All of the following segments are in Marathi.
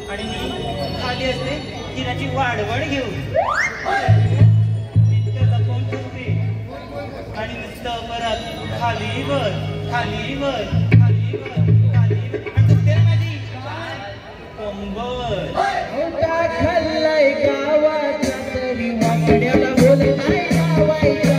आणि मी खाली असते तिनाची वाढवड घेऊन तिथं लपवून ठेवते आणि नुसतं परत खालीवर खालीवर खालीवर खालीवर आणि तुटते माझी कंबर खाल्लाय गावाच्या तरी वाकड्याला बोलताय गावायचा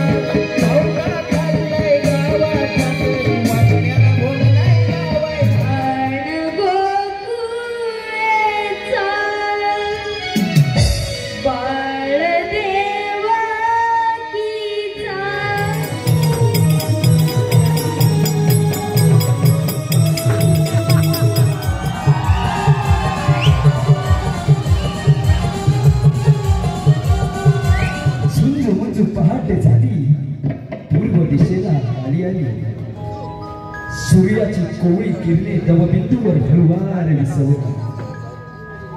सूर्याची कोवळी किरणे दवबिंदूवर हळुवार विसवली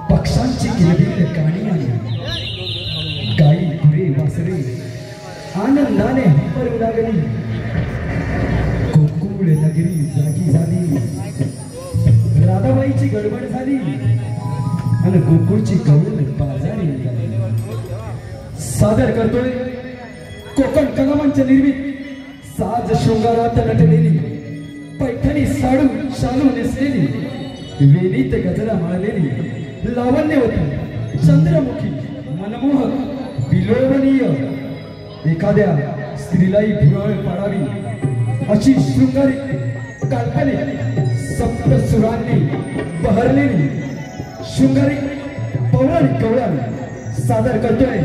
पक्ष्यांची किलबिल काणी आली गाई गुरे वासरे आनंदाने हंबरू लागली गोकुळ नगरी जागी झाली राधाबाईची गडबड झाली आणि गोकुळची गवळ बाजारी निघाली सादर करतोय कोकण कलामंच निर्मित साज शृंगारात नटलेली पैठणी साडू शालू नेसलेली वेणीत गजरा माळलेली लावण्यवती चंद्रमुखी मनमोहक विलोभनीय एखाद्या स्त्रीलाही भुरळ पाडावी अशी शृंगारिक काल्पनिक सप्तसुरांनी बहरलेली शृंगारिक पौराणिक गवळण सादर करतोय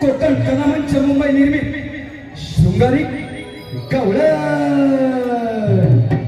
कोकण कलामंच मुंबई निर्मित शृंगारिक गवळण गवळण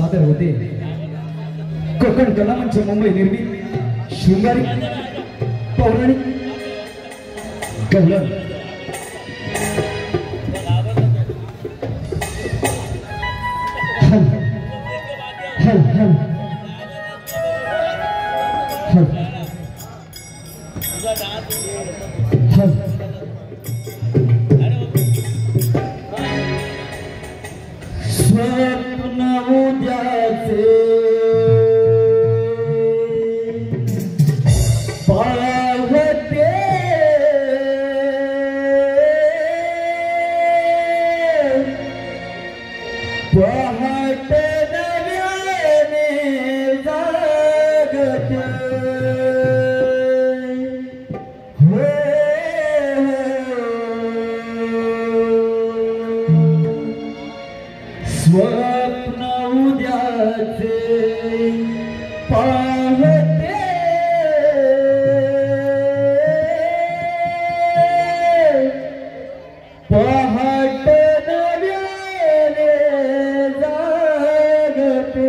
सादर होते कोकण कलामंच मुंबई निर्मित शृंगारी पौराणिक गवळण हल हल हल हल स्वप्न उद्याचे पाहते पहाट नव्याने जागते स्वप्न उद्याचे पाहते पहाट नव्याने जागते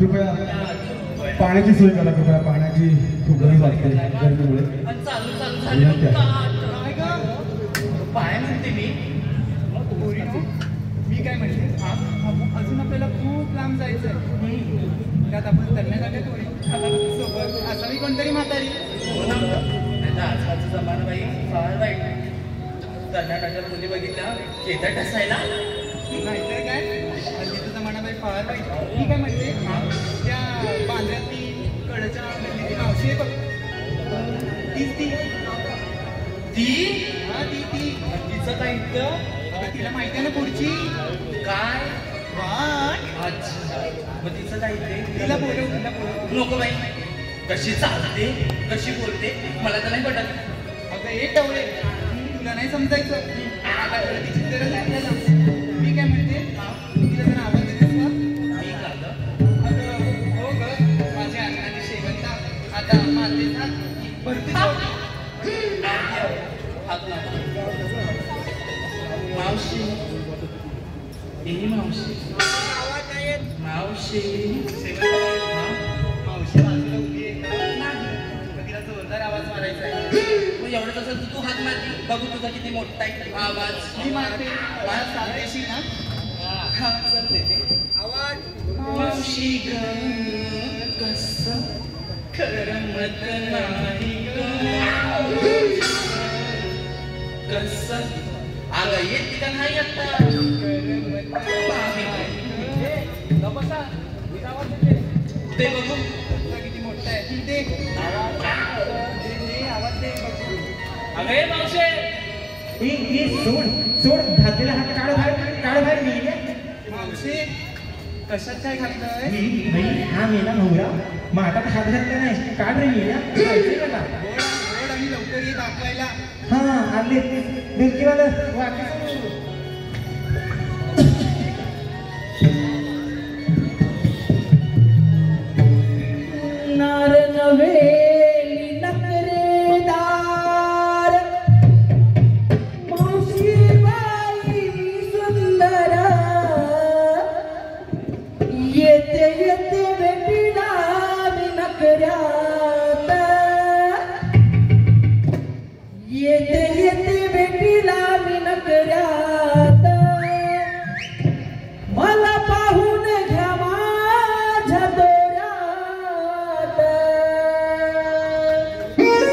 कृपया पाण्याची सोय करा कृपया पाण्याची खूप गरज वाटते गर्मीमुळे आणि चालू झालं पाय म्हणते मी काय म्हणते अजून आपल्याला खूप लांब जायचं आहे त्यात आपण तज्ञाकडे सोबत असावी कोणतरी म्हातारी आजकालचा जमाना बाई फार वाईट कर्नाटकाच्या मुली बघितल्या केदार ठसायला नाहीतर काय हल्लीचा जमाना बाई फार वाईट मी काय म्हणते त्या बांद्र्यातली कडच्या गल्लीची मावशी आहे बघ तीच ती हा ती तिचं काय इतकं तिला माहिती आहे ना पुढची काय वाट अच्छा मग तिचं काय ते तिला बोलव नको बाई कशी चालते कशी बोलते मला तर नाही पटत अगं एक टवळे तुला नाही समजायचं आता तिची गरज आहे आपल्याला मी काय म्हणते तिला जरा आवाज देतेस का मी काढलं अगं हो ग माझ्या अंगणाची शेवंता आता मातेचा भरती मावशी ही मावशी मावशी मावशी बाजूला उभी आहे का तिला जोरदार आवाज मारायचा आहे मग एवढंच असेल तर तू हात मारती बघू तुझा किती मोठा आहे आवाज मी मारते मला साथ देशील ना हा चल देते आवाज मावशी ग कसं करमत नाही ग कसं अगं येत का नाही आता ते बघू किती मोठा आहे दे आवाज दे बघू अगे मावशे ही सोड घातलेला हात काढ बाहेर मी मावशी कशात काय घातलंय भाई हा मेला नवरा मग आता हात घातला नाही काढ रे मी गोड आणि लवकर ये दाखवायला हा आले बिलकीवाला वाकी नार नवेली नकरेदार मावशी बाई सुंदर येते येते भेटीला मी नकऱ्यात येते येते भेटीला मी नकऱ्यात मला पाहून घ्या माझ्या दोऱ्यात येते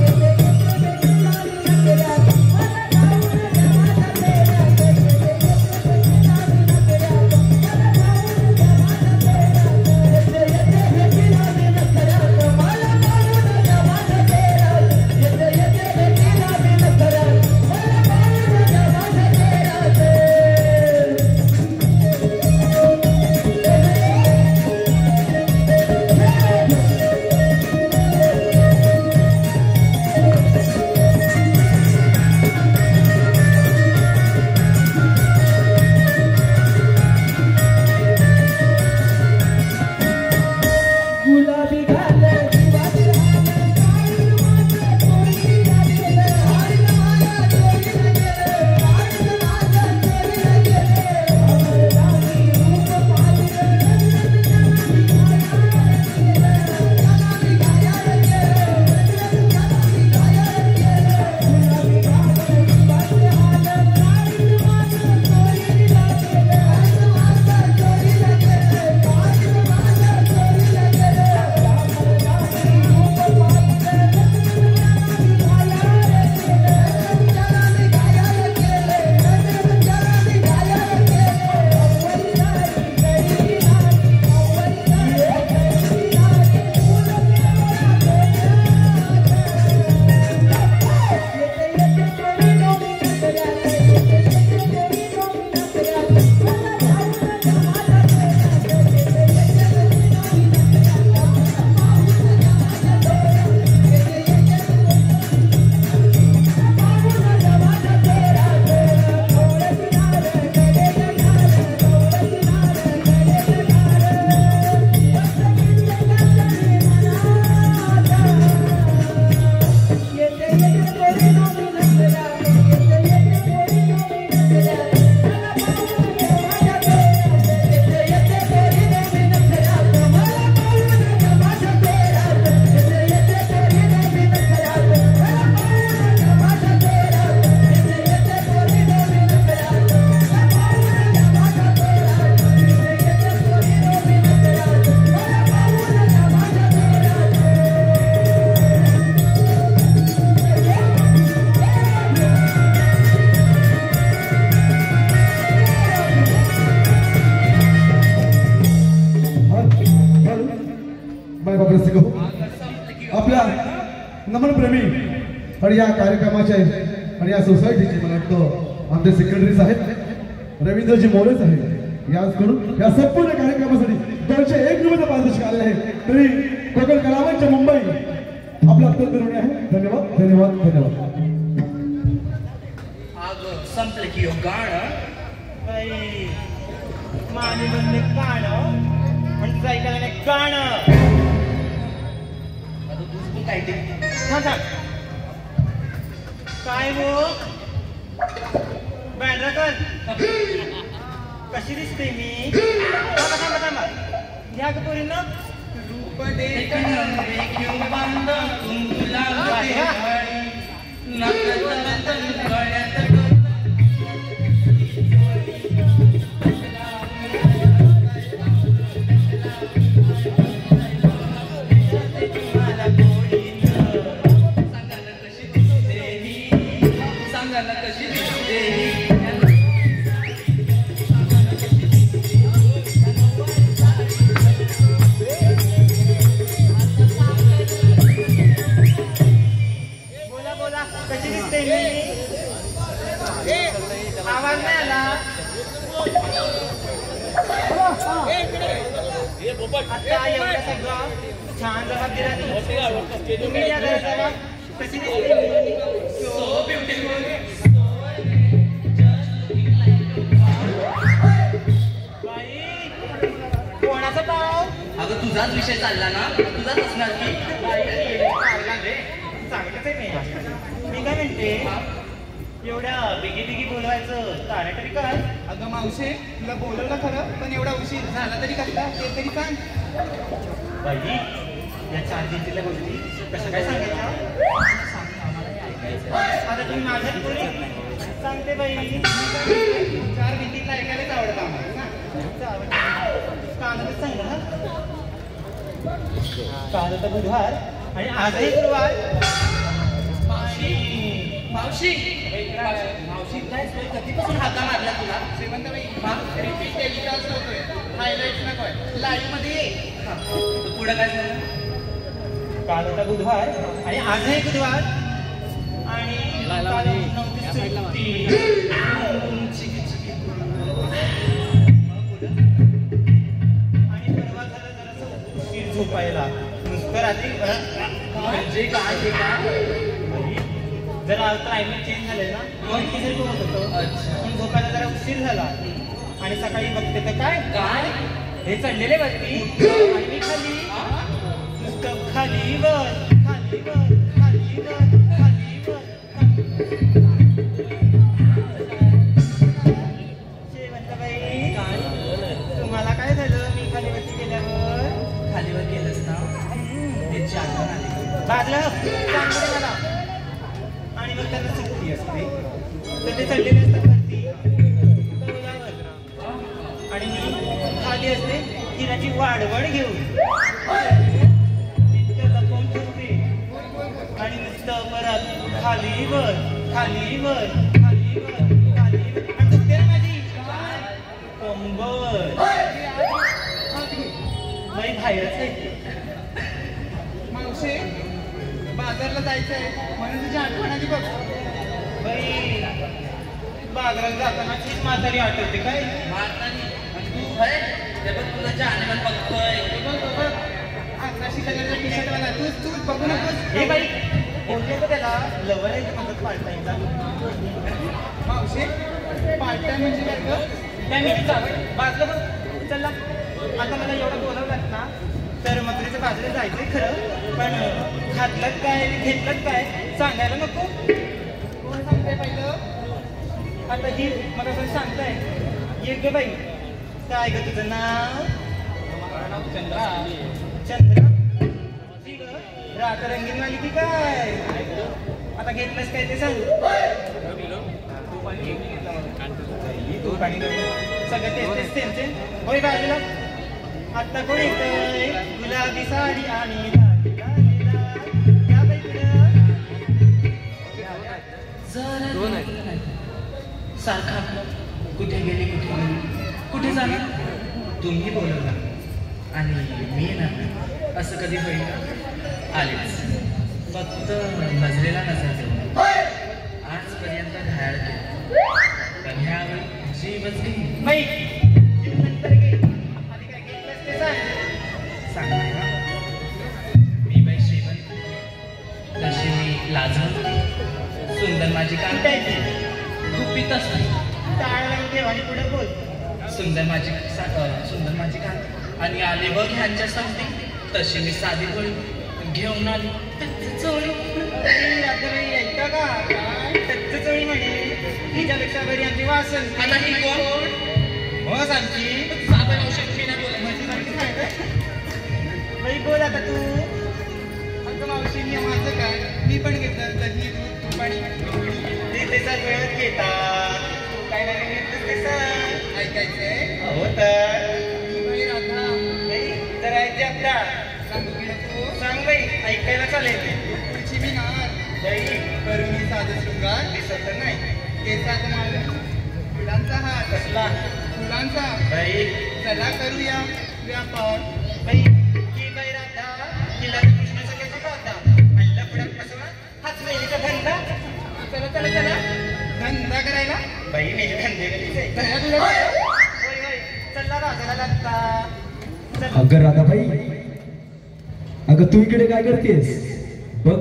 येते माय बाप रसिको आपल्या नमन प्रेमी आणि या कार्यक्रमाचे आणि या सोसायटीचे मला वाटतं आमचे सेक्रेटरी साहेब रवींद्रजी मोरे साहेब याचकडून या संपूर्ण कार्यक्रमासाठी 201 रुपये पारितोषिक आले आहे. तरी कोकण कलावंत मुंबई आपला अत्यंत ऋणी आहे. धन्यवाद धन्यवाद धन्यवाद. संपलं की गाणं बाई माने म्हणले गाणं म्हणजे ऐकायला नाही गाणं काय ते काय हो बँड्राकर कशी दिसते मी थांबा ह्या पोरींना रूप आवाज नाही आला आता एवढं सगळं छान जबाब दिला तुम्ही या घराचा कशी दिसते सो ब्युटिफुल बाई कोणाचा पाव अगं तुझाच विषय चालला ना तुझाच असणार की चांगलंच आहे मी काय म्हणते एवढ्या बिगी बोलवायचं कारण तरी काय अगं मावशे तुला बोलवलं खरं पण एवढा उशीर झाला तरी कसला ते तरी सांग बाई या 4 भिंतीतल्या गोष्टी कशा काय सांगायच्या आता तुम्ही माझ्या बोली सांगते बाई 4 भिंतीतला ऐकायलाच आवडतं आम्हाला कानातच सांग ना काल तर बुधवार आणि आजही गुरुवार मावशी मावशी काय कधीपासून हाता मारला तुला श्रीमंतबाई रिपीट टेलिकास्ट होतोय हायलाइट नकोय लाईव्ह मध्ये ये पुढं काय झालं काल होता बुधवार आणि आजही बुधवार आणि परवा झालं जरा उशीर झोपायला नुसतं रात्री म्हणजे काय जरा क्लायमेट चेंज झालंय ना जरी होत होतं पण झोपायला जरा उशीर झाला आणि सकाळी बघते तर काय हे चढलेले वरती आणि मी खाली नुसतं खालीवर शेवंतबाई तुम्हाला काय झालं मी खालीवरती गेल्यावर खालीवर गेलंच ना त्याची आठवण आली बाजलं सांगते मला आणि मग त्यांना सुट्टी असते तर ते चढलेले असतात वरती आणि मी खाली असते हिराची वाढवड घेऊन तिथं लपवून ठेवते आणि नुसतं परत खालीवर आणि चुकते माझी कंबर बाई बाहेरच आहे मावशे बाजारला जायचंय म्हणून तुझी आठवण आली बघ बाई बाजारात जाताना चीज म्हातारी आठवते काय तू आहे ते बघ तुला जाणवण बघतोय बघ आकाशी कलरचा टी शर्ट वाला तूच बघू नकोस हे बाई बोलले तर त्याला लवर आहे म्हणतात पार्ट टाइमचा मावशे पार्ट टाइम म्हणजे काय ग त्या मिठीचा बाजलं बघ चला आता मला एवढं बोलवलं ना तर मथुरेच्या बाजूला जायचंय खरं पण खातलं काय घेतलं काय सांगायला नको कोण सांगताय पहिलं आता ही मला असं सांगताय ये ग बाई काय ग तुझं नाव चंद्रा रात रंगीन वाली की काय आता घेतलंस काय ते सांग तू पाणी सगळं तेच त्यांचे होय बाजूला आता कोण येतंय गुलाबी साडी आणि सारखा कुठे गेली कुठे जाणार तुम्ही बोलवला आणि मी येणार असं कधी होईल आलीच फक्त नजरेला नजर देऊ आजपर्यंत घायाळ केलं पण ह्यावेळी जीवच घेईन बाई जीव नंतर घे आधी काय घेतलंस ते सांग सांगणार ना मी बाई श्रीमंत तशी मी लाजवंत सुंदर माझी कांत कुठायची गुपित असते टाळ लावून ठेव आणि पुढे बोल सुंदर माझी कांत आणि आले बघ ह्यांच्या संगती तशी मी साधी गोळी घेऊन आली चोळी रात्री ऐका का टच्च चोळी म्हणे हिच्यापेक्षा बरी आमची वासन आता ही कोण हो सांगची साधा औषध मी नाही बोलत माझी सारखी सांग बाई बोल आता तू अगं मावशी मी माझं काय मी पण घेतलं दही दूध तूप आणि ते त्याचा वेळच घेतात तू काय नाही घेतलंस ते सांग ऐकायचंय हो तर मी बाई राधा नाही जरा ऐकते आता सांगू की नको सांग बाई ऐकायला चालेल तुझी मी नार बाई करू मी साधं शृंगार दिसत तर नाही केसात माल फुलांचा हात कसला फुलांचा बाई चला करूया व्यापार बाई ही बाई राधा हिला तर कृष्ण सगळ्याचा होता आणि लफड्यात फसवा हाच महिलेचा धंदा चला चला चला धंदा करायला बाई मी धंदे कधीच आहे धंदा तुला होय होय चल्ला राजाला लागता चल अगं राधाबाई अगं तू इकडे काय करतेस बघ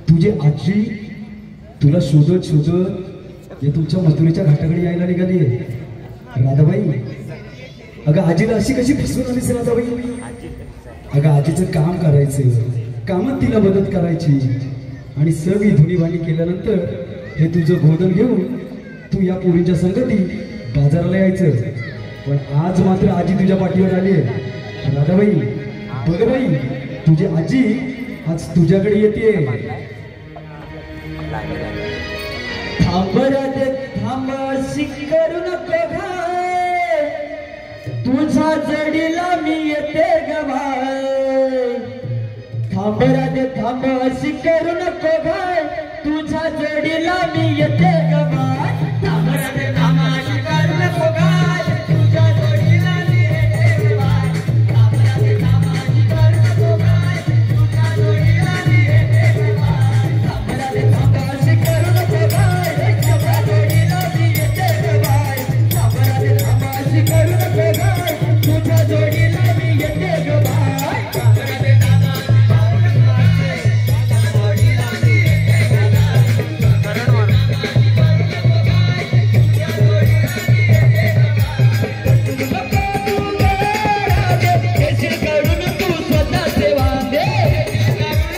तुझी आजी तुला शोधत शोधत या तुमच्या मथुरेच्या घाटाकडे यायला निघाली राधाबाई अगं आजीला अशी कशी फसवून आलीस राधाबाई अगं आजीचं काम करायचं कामात तिला मदत करायची आणि सगळी धुणीवाणी केल्यानंतर हे तुझं गोधन घेऊन तू या पोरींच्या संगती बाजाराला यायचं पण आज मात्र आजी तुझ्या पाठीवर आली आहे राधाबाई बघ बाई तुझी आजी आज तुझ्याकडे येते थांब राधे थांब अशी करू नको घाय तुझ्या जडीला मी येते गवाय थांब राधे थांब अशी करू नको घाय तुझ्या जडीला मी येते गवाय थांब राधे थांब अशी करू नको घाय तुझ्या जडीला मी येते गवाय थांब राधे थांब अशी करू नको घाय तुझ्या जडीला मी येते गवाय थांब राधे थांब अशी करू नको घाय तुझ्या जडीला मी येते गवाय थांब राधे थांब अशी करू नको घाय तुझ्या जोडीला मी येते गवाय थांब राधे थांब अशी जोडीला मी येते गवाय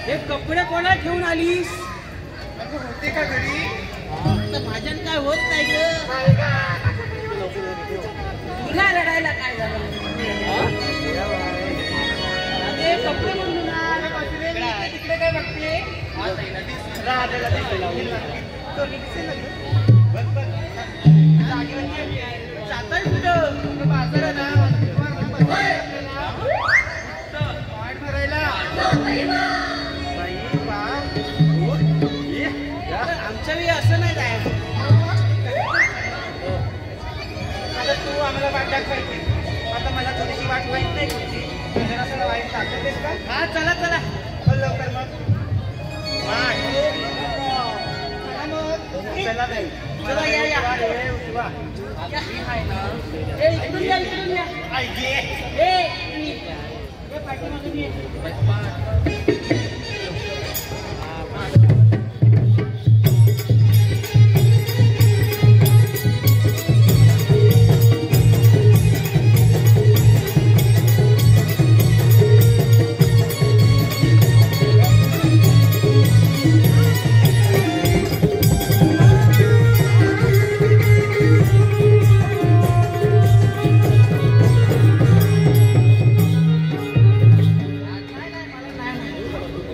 हे कपडे कोणा ठेवून आलीस? अगं होते का घरी? भाजन काय होत नाही ग. तुला रडायला काय झालं? दादाला दिसला तो दिसेल ना बघ बघ जागेवरती जाताय कुठं बाजारात ना वाट भरायला आमच्या वेळी असं नाही काय आता तू आम्हाला वाट दाखवायची आता मला थोडीशी वाट माहित नाही कुठची जरा सगळं वाईट दाखवतेस का हा चला चला बोल लवकर मग चला बाई चला या या उठवा इकडून या पाठीमागून ये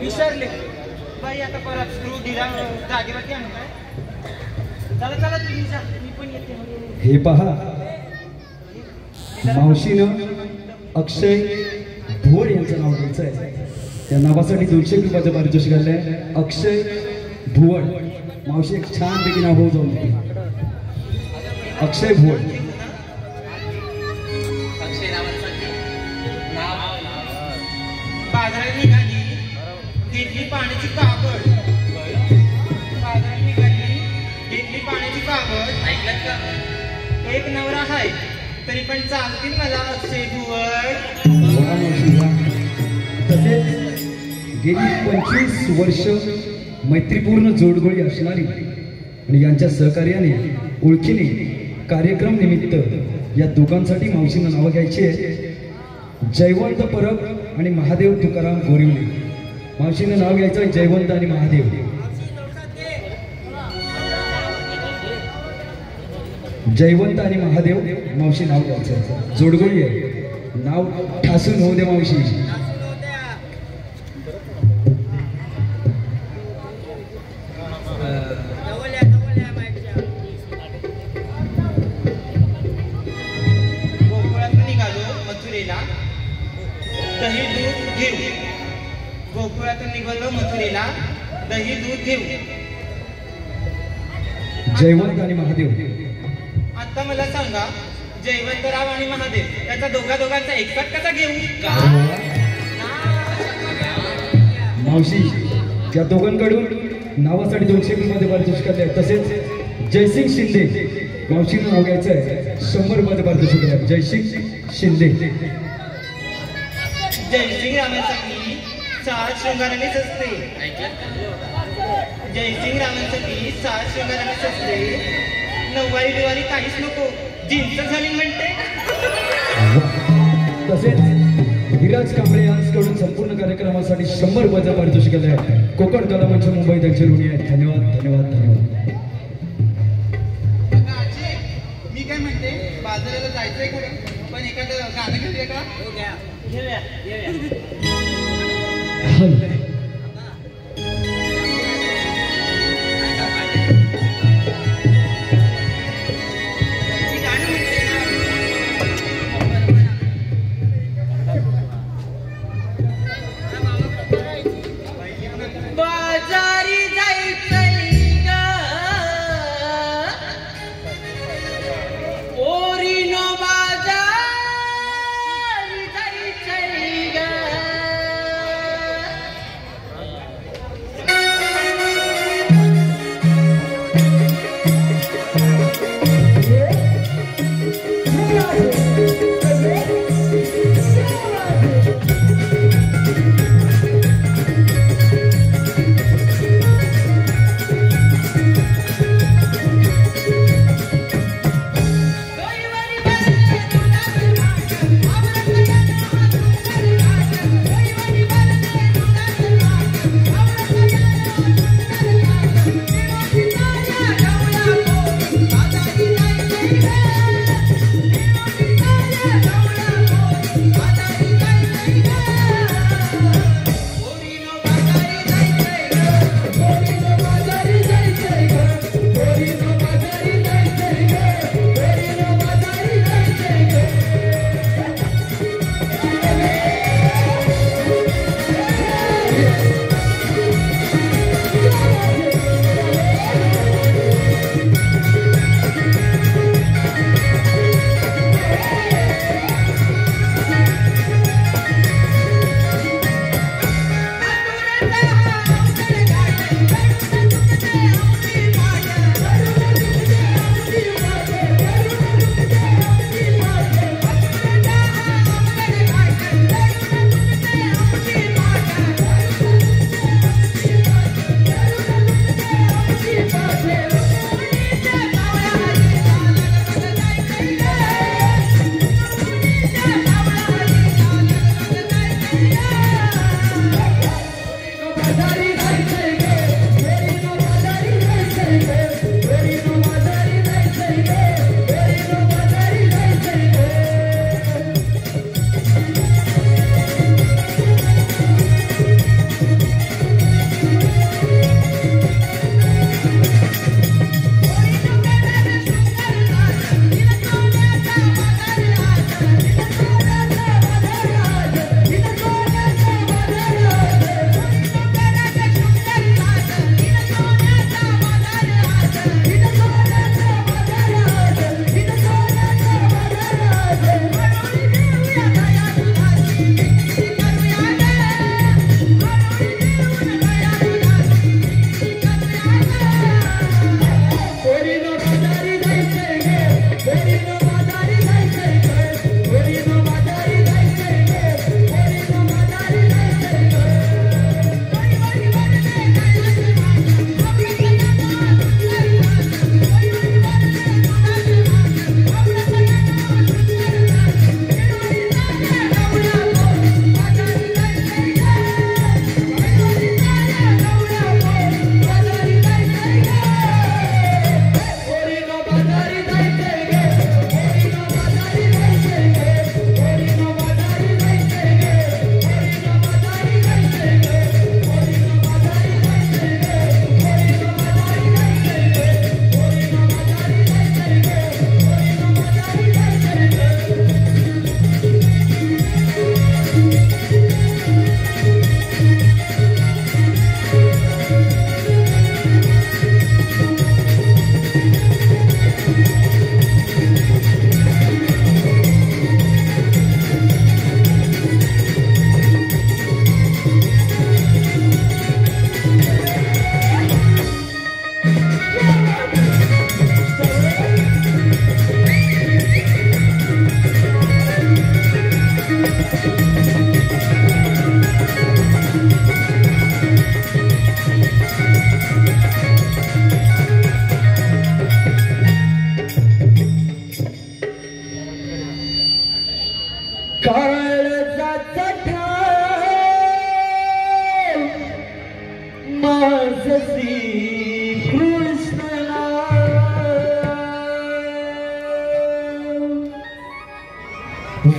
विसरले बाई आता परत स्क्रू ढिला जागेवरती आणू काय चला चला तुम्ही जा मी पण येते हे पहा मावशीनं अक्षय भोर यांचं नाव घ्यायचं आहे त्या नावासाठी 200 रुपयाचं पारितोषिक घाललंय अक्षय भुवड मावशी एक छान पैकी नाव होऊ जाऊन अक्षय भुवड अक्षय नावाचं नाव बाजारात निघाली घेतली पाण्याची कापड बाजारात निघाली घेतली पाण्याची कापड ऐकलं का एक नवरा आहे तरी पण चालतील मला अक्षय भुवड बघा मावशीला तसेच गेली 25 वर्ष मैत्रीपूर्ण जोडगोळी असणारी आणि यांच्या सहकार्याने ओळखीने कार्यक्रम निमित्त या दोघांसाठी मावशीनं नावं घ्यायची आहे जयवंत परब आणि महादेव तुकाराम गोरिवले मावशीनं नाव घ्यायचं आहे जयवंत आणि महादेव जयवंत आणि महादेव मावशी नाव घ्यायचं जोडगोळी आहे नाव ठासून होऊ दे मावशी गोकुळातून निघालो मथुरेला दही दूध घेऊ गोकुळातून निघालो मथुरेला दही दूध घेऊ जयवंत आणि महादेव आता मला सांगा जयवंतराव आणि महादेव याचा दोघांचा एकसाथ कसा घेऊ मावशी या दोघांकडून नावासाठी 200 रुपये पारितोषिक आहे तसेच जयसिंग शिंदे मावशीनं नाव घ्यायचं आहे 100 रुपये पारितोषिक आहे जयसिंग शिंदे जयसिंग रामांसाठी सात शृंगारानेच असते जयसिंग रामांसाठी सात शृंगारानेच असते नऊवारी बिवारी काहीच नको जीन्स झाली म्हणते तसेच विराज कांबळे यांच्याकडून संपूर्ण कार्यक्रमासाठी 100 रुपयाचं पारितोषिक आहे कोकण कला मंच मुंबई त्यांचे ऋणी आहेत धन्यवाद धन्यवाद धन्यवाद आजी, मी काय म्हणते बाजाराला जायचंय कुठं पण एखादं गाणं घेऊया का घेऊया घेऊया मी गाणं म्हणते ना बाजारी जायचंय ग पोरीनो बाजारी जायचंय ग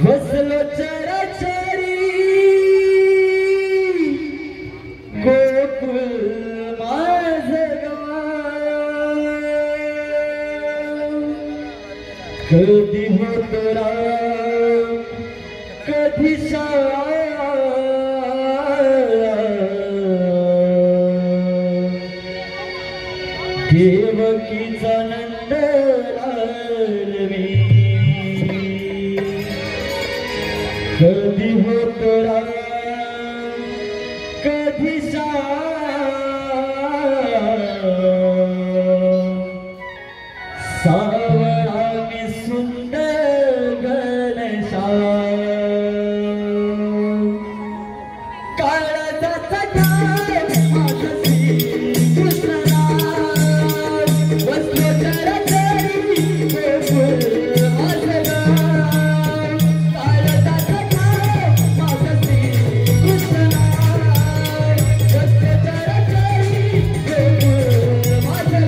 बसलो चराचरी गोकुळ माझ कधी होतो राम कधी देवकीचा नंद कधी होतो राम कधी सावळा मी सुंदर गणेशा काळाचा ठाव माझा श्रीकृष्णा वसलो चराचरी गोकुळ माझं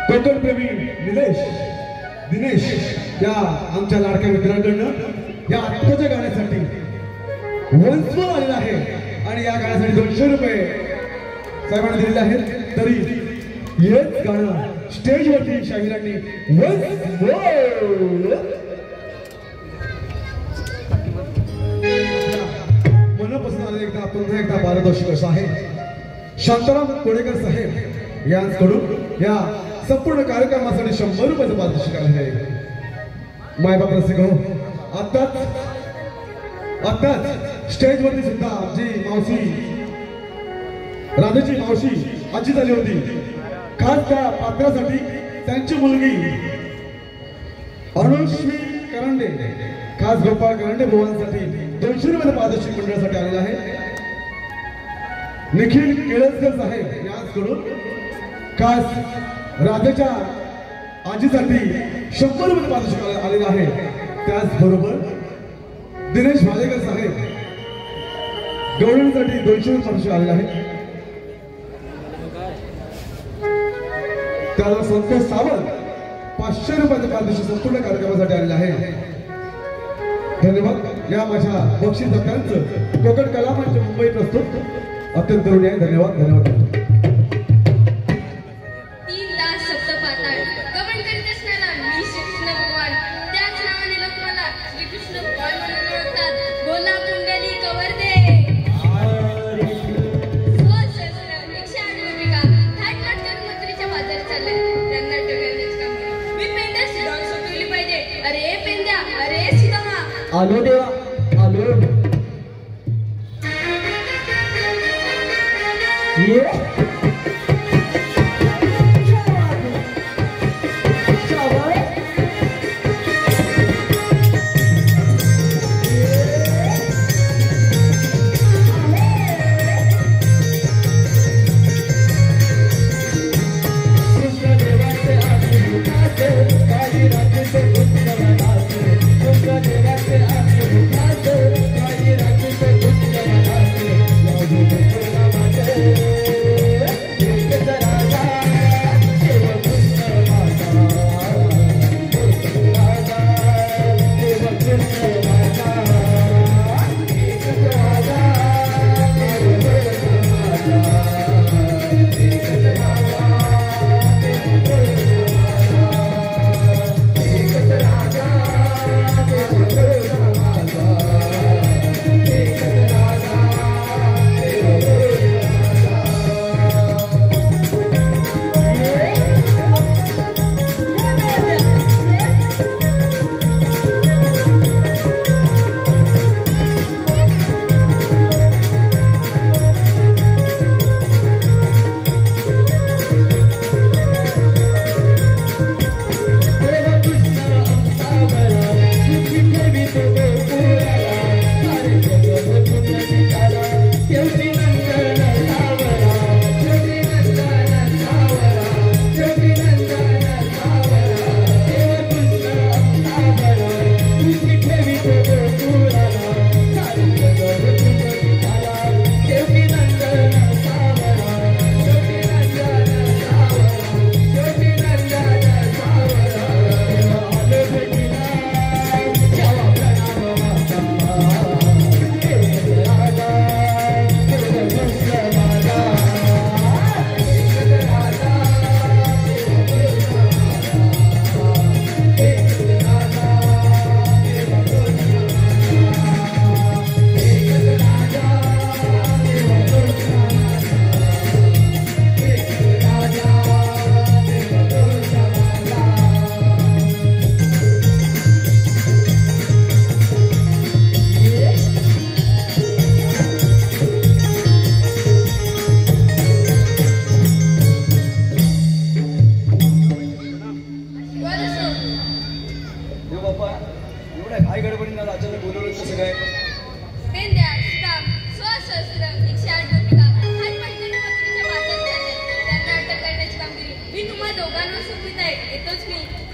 कोकण प्रेमी दिनेश या आमच्या लाडक्या मित्रांकडनं या आत्ताच्या गाण्यासाठी वंचवून आलेला आहे आणि या गाण्यासाठी 200 रुपये साहेबांनी दिलेले आहेत. तरी हेच गाणं स्टेजवरती शाहिरांनी मनापासून आलेलं एकदा पुन्हा एकदा पारितोषिक असं आहे शांताराम कोडेकर साहेब यांकडून या संपूर्ण कार्यक्रमासाठी 100 रुपयाचं पारितोषिक आलेलं आहे. मायबाप रसिक हो, आत्ताच स्टेजवरती सुद्धा आमची मावशी राधाची मावशी आजी झाली होती. खास त्या पात्रासाठी त्यांची मुलगी अनुश्री करंडे खास गोपाळ करंडे भुवांसाठी 200 रुपये पारितोषिक मंडळासाठी आलेलं आहे. निखिल केळसकर साहेब यांकडून खास राधेच्या आजीसाठी 100 रुपये पारितोषिक आलेले आहे. त्याचबरोबर दिनेश भालेकर साहेब गवळणीसाठी 200 रुपये पारितोषिक आलेले आहे. त्याला संतोष सावंत 500 रुपयाचं पारितोषिक संपूर्ण कार्यक्रमासाठी आलेले आहे. धन्यवाद. या माझ्या बक्षीस धक्क्यांचं कोकण कला मंच मुंबई प्रस्तुत अत्यंत ऋणी आहे. धन्यवाद. धन्यवाद. आलो देवा आलो ये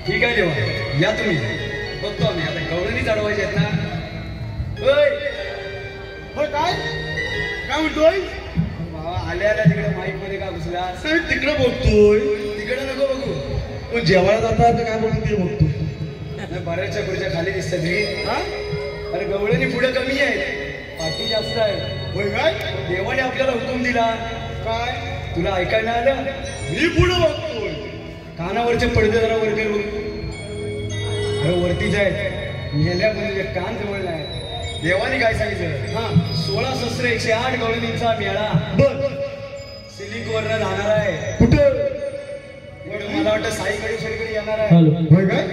ठीक आहे देवा, या तुम्ही बघतो आम्ही आता गवळणी चढवायचे आहेत ना. काय काय म्हणतोय बाबा? आल्या आल्या तिकडे माईक मध्ये का घुसला? तिकडे बघतोय. तिकडे नको बघू, पण जेवायला जाता तर काय बोलतो ते बघतो. बऱ्याचशा खुर्च्या खाली दिसतात रे. अरे गवळणी पुढे कमी आहे, पाठी जास्त आहे. होय काय? देवाने आपल्याला हुकूम दिला. काय तुला ऐकायला आलं? मी पुढे बघतोय. कानावरचे पडदे जरा वर कर बघ. अरे वरतीच आहेत, मेल्या म्हणजे कान जवळ नाही. देवाने काय सांगितलं? 16 शस्त्र 108 गवळणींचा मेळा बर सिलिक वर राहणार आहे. कुठं? मला वाटतं साईकडे सरीकडे येणार आहे. होय काय?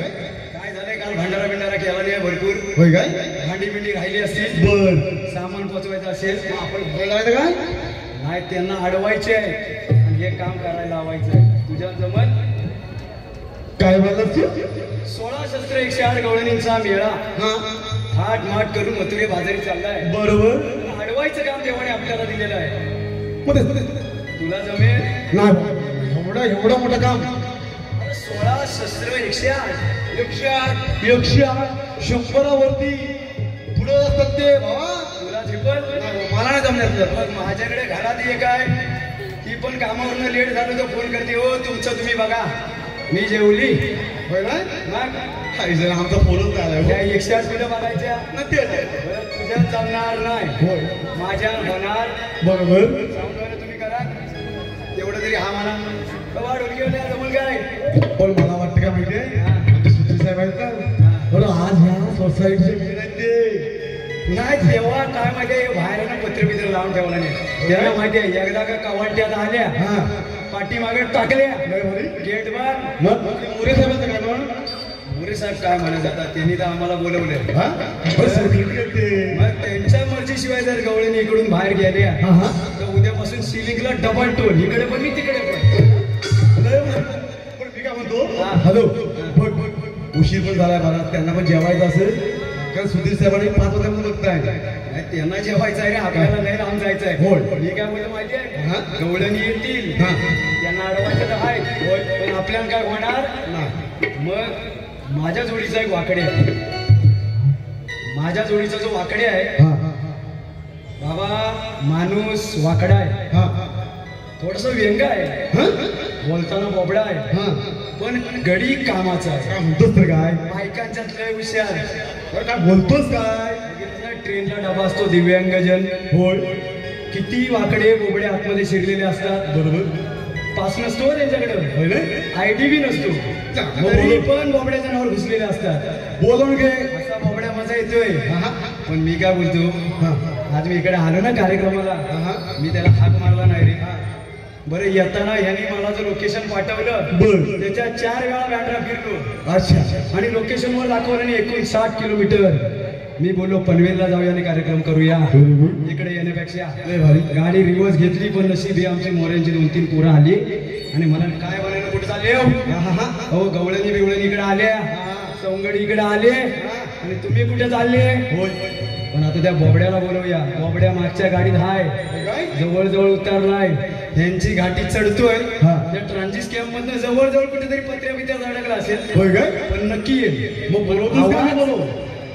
काय झालंय? काल भांडारा बिंडारा केला नाही भरपूर. होय काय? भांडी बिंडी राहिली असतील, बर सामान पोचवायचं असेल, आपण बोलायचं काय? नाही त्यांना अडवायचे आहे आणि हे काम करायला लावायचं आहे. तुझ्या जमत? काय बोललास तू? 16 शस्त्र 108 गवळणींचा मेळा थाट माट करून मथुरे बाजारी चाललाय. बरोबर. अडवायचं काम देवाने आपल्याला दिलेलं आहे. मध्ये तुला जमेल? नाही एवढं मोठं काम 16 शस्त्र 108 108 100वरती पुढे असतात ते बाबा. तुला झेपल मला नाही जमण्यात. मग माझ्याकडे घरात एक आहे, ती पण कामावरनं लेट झालं तर फोन करते, हो तुमचं तुम्ही बघा, मी जेवली. होय ना? मग काही जण आमचा फोनच झालाय. त्या 108 कुठं बघायच्या? नक्की आहे. बरं, तुझ्या जमणार नाही, होय. माझ्या होणार. बरोबर. साऊंडवर तुम्ही करा तेवढं तरी. हा म्हणा बाबा ढोलकीवाल्या जमल काय? पण मला वाटतं का माहितीये, आमचे सुधीर साहेब आहेत ना, बरं आज ह्या सोसायटीचे मेन आहेत ते. नाही तेव्हा काय माहितीये, बाहेरनं पत्रबित्र लावून ठेवला नाही. त्यांना माहितीये एकदा का कवाट्यात आल्या, हा. पाठीमागे टाकल्या, नाही म्हणे? गेट वर. मग मोरे साहेबांचं काय मग? मोरे साहेब काय म्हणत जातात, त्यांनी तर आम्हाला बोलवलं. हा? बरं, security आहेत ते. मग त्यांच्या मर्जीशिवाय जर गवळणी इकडून बाहेर गेल्या हा, हा. तर उद्यापासून सिलिंगला डबल टोल, इकडे पण मी तिकडे पण. नाही म्हणे. पण मी काय म्हणतो, हा. हॅलो, बघ, उशीर पण झालाय मला, त्यांना पण जेवायचं असेल. कारण सुधीर साहेबांनी 5 वाजल्यापासून बघताय. नाही, त्यांना जेवायचं आहे रे, आपल्याला नाही लांब जायचंय. होय. मी काय बोलतो माहितीये, हा? गवळणी येतील, हा. त्यांना अडवायचं तर आहे. होय, पण आपल्याला काय होणार नाही. मग माझ्या जोडीचा एक वाकडे आहे. माझ्या जोडीचा जो वाकडे आहे, हा, हा, बाबा माणूस वाकडा आहे, हा. थोडस व्यंग आहे, हा? बोलताना बोबडा आहे, हा. पण गडी कामाचा आहे. काय म्हणतोस तर काय? बायकांच्यात लय हुशार. बरं, काय बोलतोस काय? ट्रेनला डबा असतो दिव्यांगजन, होय. किती वाकडे बोबडे आतमध्ये शिरलेले असतात. बरोबर. पास नसतो त्यांच्याकडे, होय ना? आयडी बी नसतो, तरी पण बोबड्या जनावर घुसलेले असतात. बोलून घे. असा बोबड्या मजा येतोय. हा, पण मी काय बोलतो, हा. आज मी इकडे आलो ना कार्यक्रमाला, हा. मी त्याला हाक मारला नाही रे. बरं, येताना यांनी मला जो लोकेशन पाठवलं, बर. त्याच्या 4 वेळा बँड्रा फिरलो अच्छा. आणि लोकेशनवर दाखवलं आणि एकूण 60 किलोमीटर. मी बोललो पनवेलला जाऊया आणि कार्यक्रम करूया, इकडे येण्यापेक्षा. लय भारी. गाडी रिवर्स घेतली, पण नशीब ही आमची मोऱ्यांची 2-3 पोरं आली आणि मला काय म्हणायला, कुठे चालले हो? हा, हा. हो, गवळणी बिवळणी इकडे आल्या, सवंगडी इकडे आले, आणि तुम्ही कुठे चालले? होय. पण आता त्या बोबड्याला बोलवूया. बोबड्या मागच्या गाडीत हाय, जवळ उतरलाय, त्यांची घाटी चढतोय. हा. त्या ट्रान्झिस कॅम्प मधनं जवळ कुठेतरी पत्र्या बित्र्यात अडकला असेल, होय काय? पण नक्की येईल. मग बोलवतोस का नाही बोलव?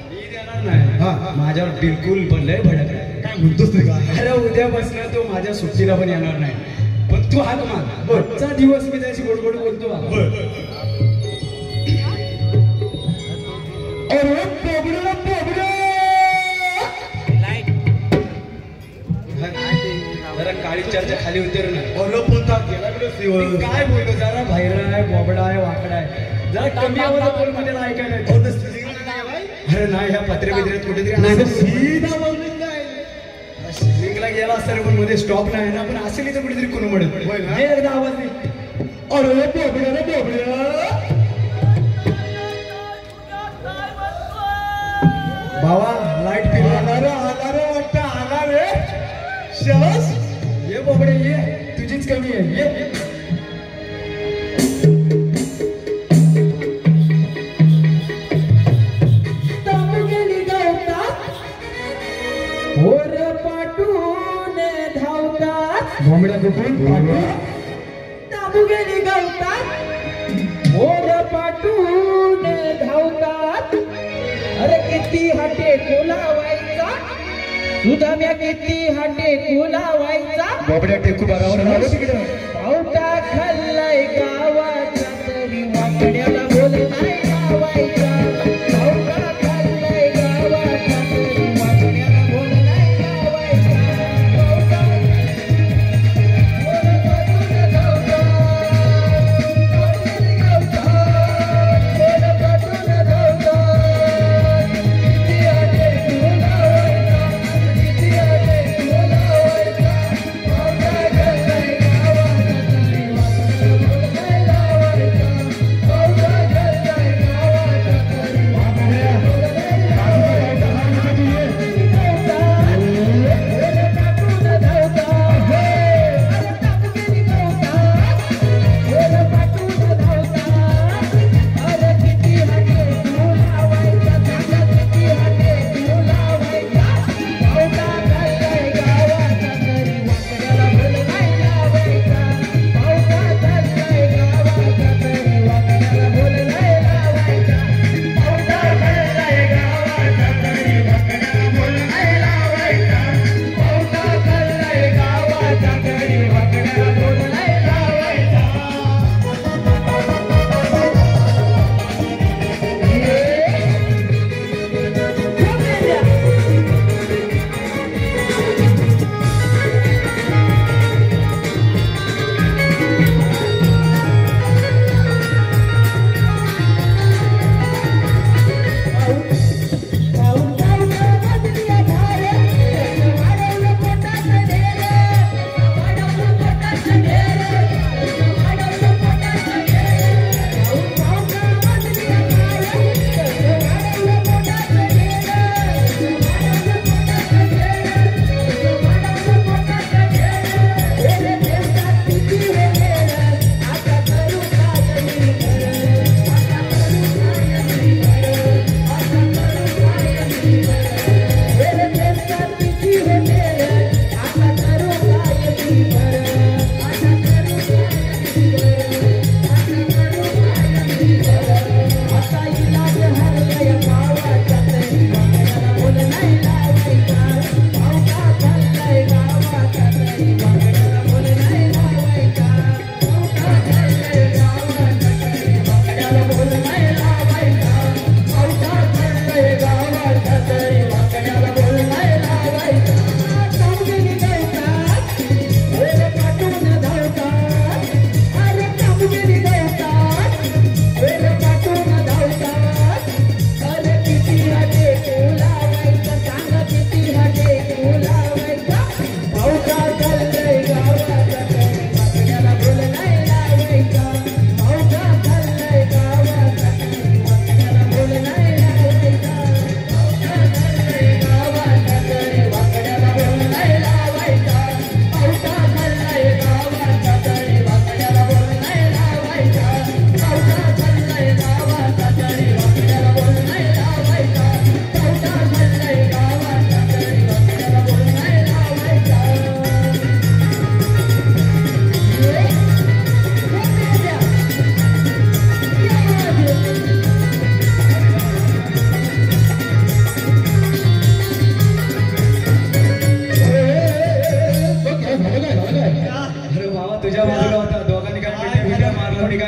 मी देणार नाही. हा. माझ्यावर बिलकुल पण लय भडक आहे. काय म्हणतोस तर काय? अरे उद्यापासून तो माझ्या सुट्टीला पण येणार नाही. पण तू हाक मार, आजचा दिवस मी त्याची गोडगोड बोलतो. अरे बोबड्या, बोबड्या. जरा काळी चर्चा खाली उतर ना. अरे बोलता गेला कुठे मी सेवल? काय बोलतो, जरा बाहेर आहे, बोबडा आहे, वाकडा आहे, जरा कमी आवाजात बोल, मध्ये ऐकायला येतं. हो, तर स्थितीला काय बाई? अरे नाही, ह्या पत्रे बित्र्यात कुठेतरी नाही तर असेल. सीधा बोलून जाईल. लिंकला गेला असताना पण मध्ये स्टॉप नाही ना, पण असेल इथं कुठेतरी कुणू होय म्हणत ना? एकदा आवाज नाही. अरे बोबड्या रे बोबड्या. भावा लाईट फिरवा. आला रे वाटतं, आला रे. शाबास. ये बोबडे ये, तुझीच कमी आहे, ये. गेली गवतात, वर पाटून धावतात. बोबड्या कुठून ताबू गेली गवतात, वर पाटून धावतात. अरे किती हाटे कोलावायचा, सुदाम्या किती हाटे कोलावायचा. बोबड्या टेकू बरावर आलो तिकडं. पावटा खाल्लाय गावाचा, तरी वाकड्याला बोल नाही लावायचा. पावटा खाल्लाय गावाचा, तरी वाकड्याला बोल नाही लावायचा. पावटा किती हाटे कोलावायचा, पावटा खाल्लाय गावाचा.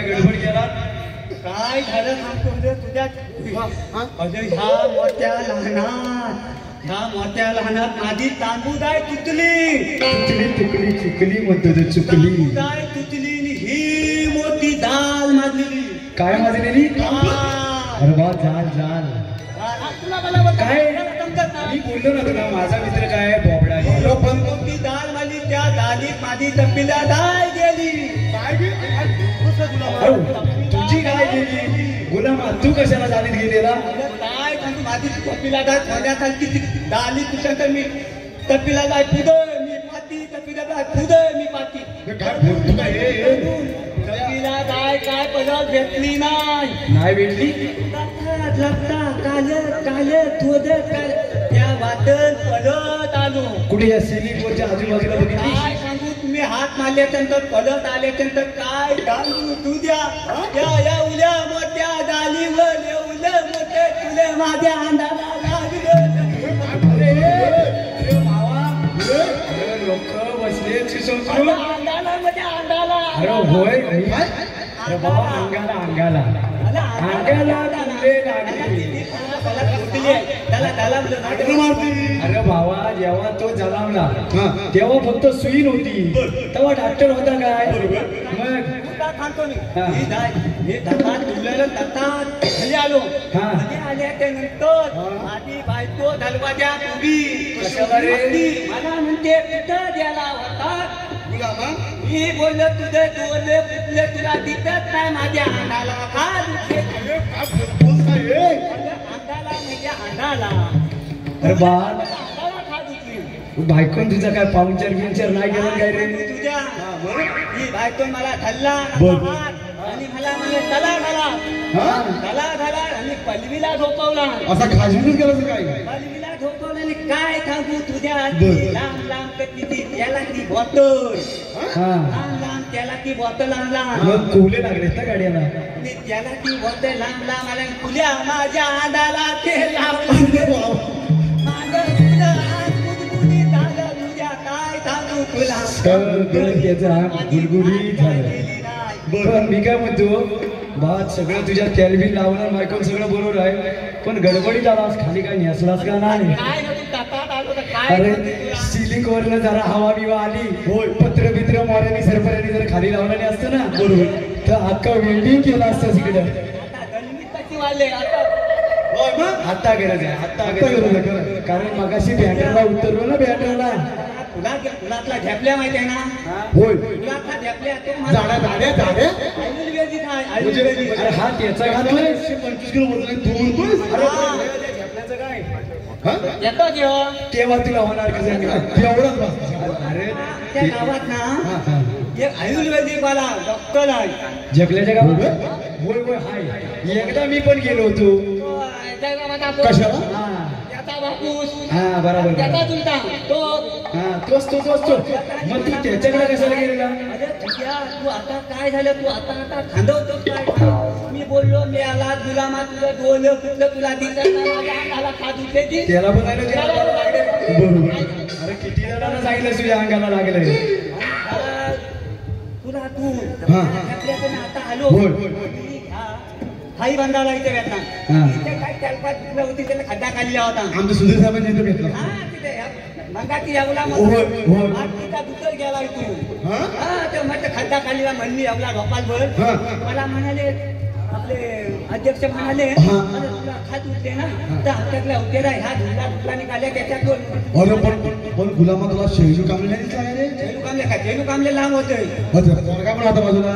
गडबड केला काय झालं सांगतो म्हणजे तुझ्या अजून ह्या मोठ्या लहानात माझी तांबूदाय तुटली चुकली म्हणतो तो चुकली तांबूदाय तुटली आणि ही मोठी दाल माजलेली काय माजलेली अरे वा जाल काय मी बोललो ना तुला माझा मित्र काय बोबडा आहे पण मोठी दाल मारली त्या दालीत माझी तप्पीला दाल गेली तुझी काय गेली गुलामा तू कशाला दालीत गेलेला काय सांगू माझी तप्पीला दाल खाण्यासारखी दाली तुझ्या मी तप्पीला दाल पुदळ मी पाती तप्पीला दाल पुदळ मी पाती तप्पीला दाल काय पदार्थ भेटली नाही भेटली त्या वाटण पडत आलो कुठे या सिलिंगवरच्या आजूबाजूला बघितली काय सांगू तुम्ही हात मारल्यानंतर पडत आल्यानंतर काय सांगू तुझ्या या उल्या मोठ्या दालीवर एवढं मोठे तुले माझ्या अंधाला लागलं लोक बसले अंधाला म्हणजे अंधाला अरे होय अरे बाबा अंगाला अरे भावा जेव्हा तो जलावला तेव्हा फक्त सुई नव्हती तेव्हा डॉक्टर होता काय मग आलो आल्यानंतर माझी बायको दलवाज्या उभी मला म्हणते कुठं गेला होता मी बोललो तुझं बोलले कुठले तुला दिसत नाही माझ्या अंगाला अंगाला म्हणजे अंगाला अरे बा अंगाला खा दुखली बायकोन तुझा काय पाहुणचार बिंचार नाही केलं काय रे तुझ्या ही बायकोन मला धरला आणि मला म्हणजे तला झाला आणि पलवीला झोपवला असा खाजवीनच गेला काय पलवीला झोपवला आणि काय सांगू तुझ्या लांब लांब किती त्याला ती बॉटल लांब लांब त्याला ती बॉटल आणला मग कोवले लागलेत ना गाड्याला त्याला ती बॉटल लांब लांब आल्या तुझ्या माझ्या अंगाला ते पण मी काय म्हणतो बात सगळं तुझ्या कॅलबिन लावणार मायकोन सगळं बरोबर आहे पण गडबडीत आलास खाली काय नेसलास का नाही अरे सिलिंग वरनं जरा हवा बिवा आली होय पत्र बित्र मोऱ्यानी सरपऱ्यानी जर खाली लावलं असतं ना बरोबर तर अख्खा वेल्डिंग केला असतं तिकडं आता गरज आहे आता गरज आहे कारण मगाशी बॅटरला उतरलो ना बॅटरला फुलातला झेपल्या माहिती आहे ना होय फुलातला झेपल्या आयुर्वेदिक आयुर्वेदिक अरे हा त्याचा घातलाय 25 किलो वजन आहे, तू म्हणतोय झेपल्याचं काय येतो घेऊ तेव्हा तुला होणार कसं एवढाच बस अरे त्या गावात ना एक आयुर्वेदिक वाला डॉक्टर आहे झेपल्याच्या गावात होय होय हाय एकदा मी पण गेलो होतो त्या गावात आपण कशाला त्याचा बापूस हा बरोबर त्याचा चुलता तो हा तोच मग तू त्याच्याकडे कशाला गेलेला अरे तुझ्या तू आता काय झालं तू आता खांदवतोस काय मी बोललो मी आला गुलामा तुझं डोलं कुठलं तुला दिसत नाही माझ्या अंगाला खात उठले त्याला पण बरोबर अरे किती जणांना सांगितलं तुझ्या अंगाला लागलंय तुला तू आता आलो हाई बांधाला इथे भेटला तिथे काय त्याला होती त्याला खड्डा काढला होता आमचं सुधीर साहेबांच्या इथं भेटला हा तिथे मगाची यावला दुसर गेला तू मग खड्डा काढला म्हणली आपला ढोपाल भर मला म्हणाले आपले अध्यक्ष म्हणाले तुला खात उठते ना तर आमच्यातल्या होतेला ह्या धुंडा धुटला निघाल्या त्याच्यात अरे पण गुलामा तुला शेजू कामले नाही दिसला रे झेलू कामले काय झेलू कामले लांब होते काय पण आता बाजूला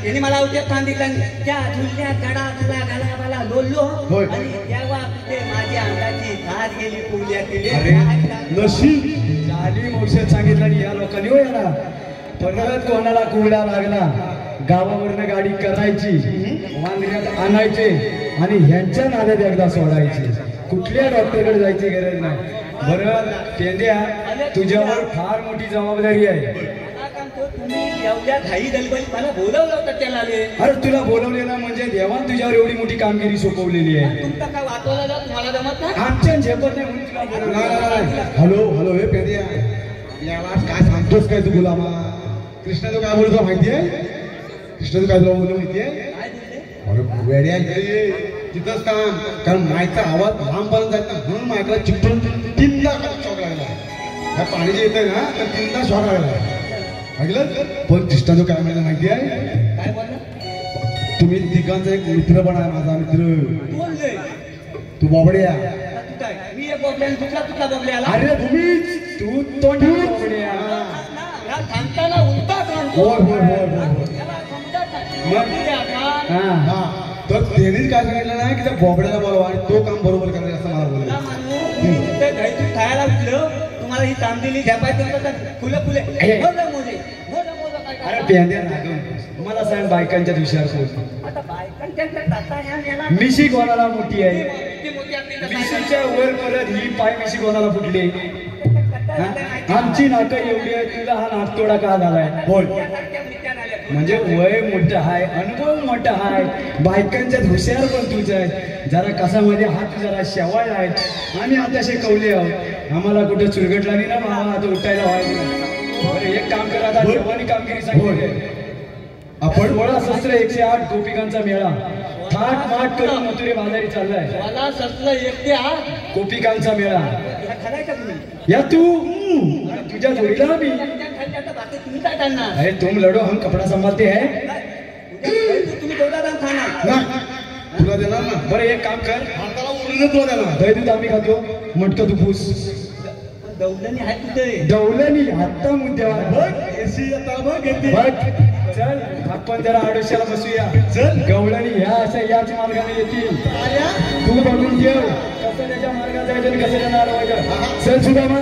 त्याने मला उद्योग सांगितलं त्या झुलल्या गडा घाला घाला मला लोललो आणि तेव्हा ते माझ्या अंगाची धार गेली पुल्या केली नशीब झाली मोक्षात सांगितलं आणि या लोकांनी हो याला परत कोणाला कोवडा लागला गावावरनं गाडी करायची वांद्र्यात आणायचे आणि ह्यांच्या नादात एकदा सोडायची कुठल्या डॉक्टरकडे जायची गरज नाही बरं पेंद्या तुझ्यावर फार मोठी जबाबदारी आहे तुम्ही एवढ्या घाई दलबली मला बोलवलं होतं त्याला अरे तुला बोलवलेला म्हणजे देवान तुझ्यावर एवढी मोठी कामगिरी सोपवलेली आहे तुमचा काय वाचवला तुम्हाला जमत ना आमच्या झेपत नाही म्हणून तुला बोलवलं. हॅलो हे पेंडिया याला काय सांगतोस काय तू गुलामा कृष्णा तो काय बोलतो माहिती आहे कृष्ण काय तुला बोललं माहितीये? काय बोलले? अरे वेड्या गेली तिथंच काम, कारण मायचा आवाज लांबपर्यंत जात ना, म्हणून मायकला चिपटून 3दा शॉक लागला. ह्या पाणी जे येतंय ना तर 3दा शॉक लागला. ऐकलं? पण कृष्णाचं काय म्हणलं माहिती आहे? काय बोलला? तुम्ही तिघांचा एक मित्र पण आहे, माझा मित्र. बोलले तू बोबड्या. तू काय? मी एक बोबड्या आणि दुसरा बोबड्या आला. अरे तुम्हीच. तू तोंड बोबड्या. थांबताना उलटा होय होय होय होय. हा तर त्यांनीच काय सांगितलं ना की त्या बोबड्याला बोलवा आणि तो काम बरोबर करायचं असं मला बोललं. खायला उठलं तुम्हाला ही ताम दिली घ्या पाहिजे फुले फुले अरे पेंद्या रागवून मला सांग बायकांच्या विषयावर सोड. आता बायकांच्या मिशी कोणाला मोठी आहे? मिशीच्या वर परत ही पाय मिशी कोणाला फुटली? आमची नाटक एवढी आहे, तुला हा नाटतोडा का झालाय? बोल. म्हणजे वय मोठं आहे, अनुभव मोठा आहे, बायकांच्यात हुशार पण तुझं आहे. जरा कसामध्ये हात जरा शेवाळ आहे. आम्ही आता शिकवले आहोत, आम्हाला कुठं चुरगटला नाही ना बाबा, आता उठायला व्हायचं. एक काम करा, आता देवानी कामगिरी सांगितली. आपण वळा शस्त्र 108 गोपिकांचा मेळा थाट माट करून मथुरे बाजारी चाललाय. मला ससलं एकटे हा गोपिकांचा मेळा खराय का तुम्ही? या तू तुझ्या जोडीला मी. तुम्ही काय करणार? अरे तुम लढो हम कपडा संभालते है. तुम्ही दोघा जण खाणार ना तुला देणार ना. बरं एक काम कर, हाताला उरलं तुला देणार. दही दूध आम्ही खातो, मटकं तू फूस. दौलनी आहे कुठे? दौलनी आता मुद्द्यावर बघ. एसी आता बघ येते. बघ चल आपण जरा आडोशाला बसूया. चल गवळणी ह्या अशा याच मार्गाने येतील. तू बघून ठेव कसं त्याच्या मार्गात जायचं आणि कसं त्यांना अडवायचं. चल सुदामा.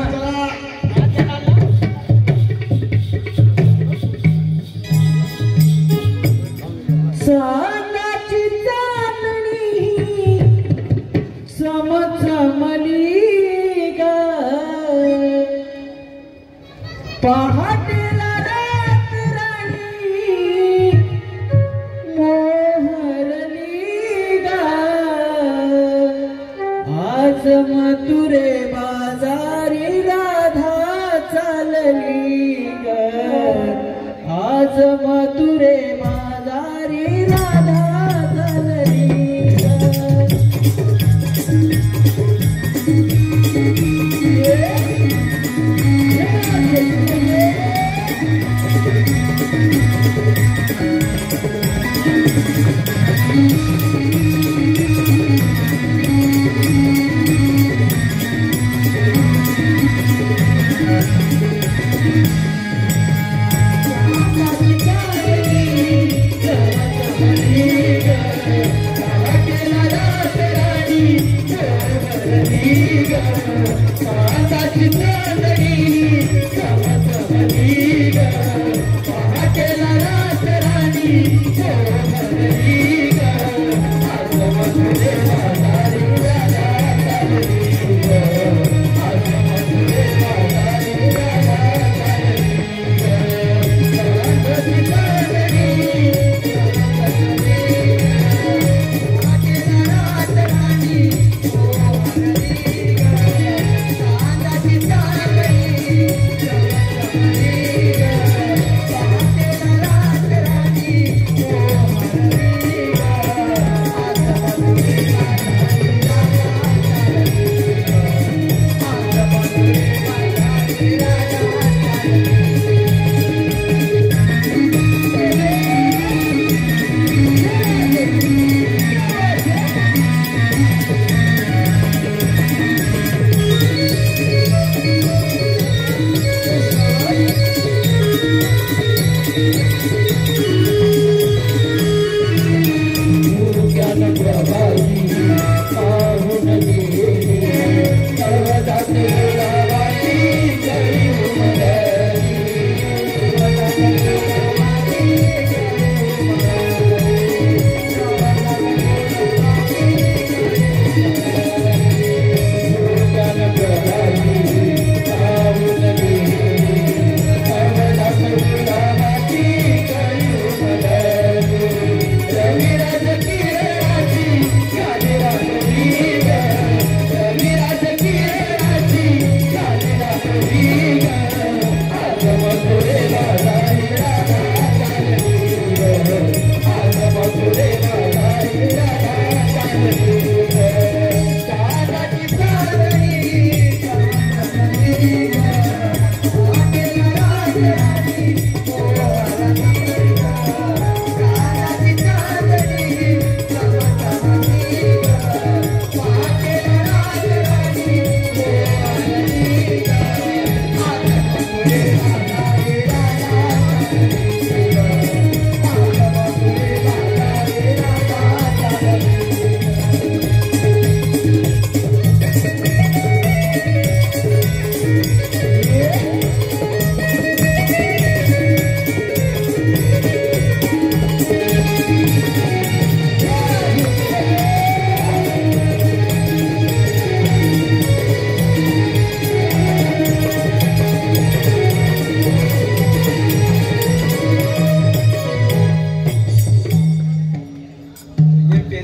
चांदणी समचमली ग पहाटेला रात राणी मोहरली ग आज मथुरे बाजारी राधा चालली ग आज मथुरे बाजारी राधा चालली ग.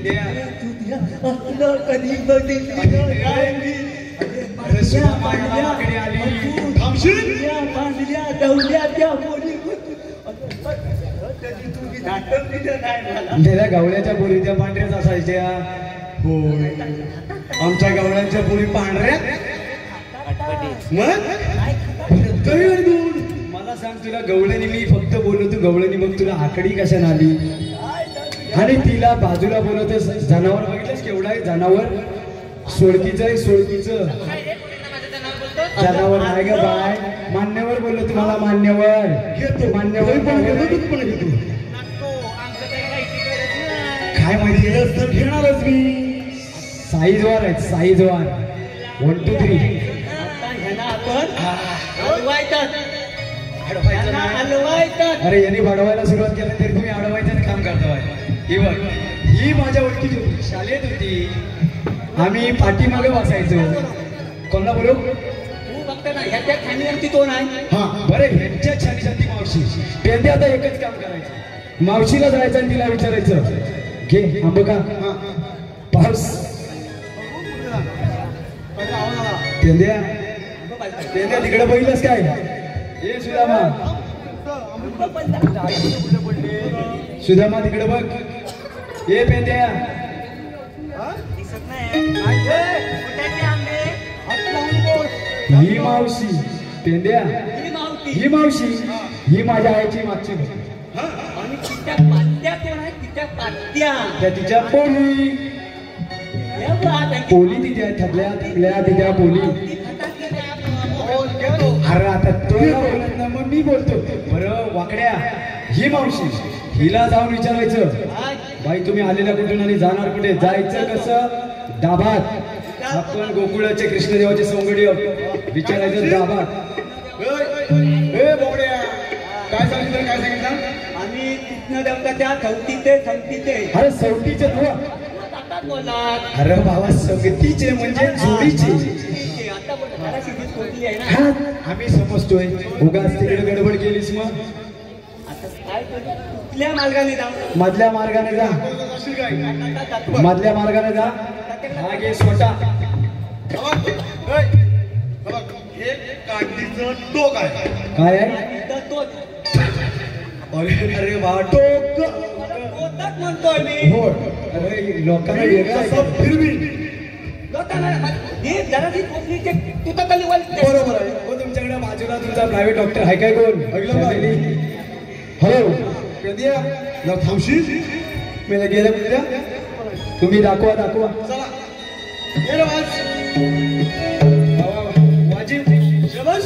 पेंद्या असलं कधी बघितलं नाही. अरे सुद्धा माझ्या मामाकडे आली. थांबशील? या बांधल्या दौल्याच्या पोरी त्याची तुझी नाटक दिलं नाही मला. त्याला गवळ्याच्या पोरी त्या पांढऱ्याच असायच्या. होय आमच्या गवळ्यांच्या पोरी पांढऱ्या. मग मला सांग तुला गवळ्यानी मी फक्त बोललो तू गवळ्यानी मग तुला आकडी कशाने आली आणि तिला बाजूला बोलवतोस. जनावर बघितलंस केवढा आहे जनावर. सोडकीचं आहे सोडकीचं. जनावर नाही ग बाय. मान्यवर बोललो तुम्हाला मान्यवर घेतो. मान्यवर पण घेतो. काय माहिती घेणारच मी. साईजवार आहेत साईजवार. 1 2 3 अरे यांनी वाढवायला सुरुवात केली तरी तुम्ही अडवायचं काम करताय. ही बघ ही माझ्या ओळखीची होती. शाळेत होती. आम्ही पाठीमागे बसायचो. कोणाला बोलू हा बरं ह्यांच्या छानी छाती मावशी. पेंदे आता एकच काम करायचं. मावशीला जायचं आणि तिला विचारायचं घे आंब का पाऊस. पेंद्या पेंद्या तिकडे बघितलंस काय. ये सुदामा सुदामा तिकडे बघ. ये पेंद्या ही मावशी. पेंद्या ही मावशी ही माझ्या आईची मागची. त्या तिच्या पोली पोली तिच्या थकल्या थकल्या तिच्या पोली. अरे आता तो बोलत ना मग मी बोलतो. बरं वाकड्या ही मावशी हिला जाऊन विचारायचं बाई तुम्ही आलेल्या कुठून आणि जाणार कुठे. जायचं कसं दाभात. आपण गोकुळाचे कृष्णदेवाचे सौंगडी विचारायचं दाभात. काय सांगितलं काय सांगितलं. आम्ही तिथनं देवता त्या थवतीचे अरे सवतीचे अरे बाबा सवतीचे म्हणजे जोडीचे. आम्ही समजतोय उगाच तिकडे गडबड केलीस मग. कुठल्या मार्गाने जाऊ. मधल्या मार्गाने जा. मधल्या मार्गाने जा. हा घे स्वतः. हे काठीचं टोक आहे. काय आहे. अरे वा टोक म्हणतोय मी. हो अरे लोकांना वेगळं फिरवी. बरोबर आहे. हो तुमच्याकडे बाजूला तुमचा प्रायव्हेट डॉक्टर आहे काय कोण. हॅलो पेंद्या थांबशील. मी गेल्या पेंद्या तुम्ही दाखवा दाखवा. चला वाजीब शबाश.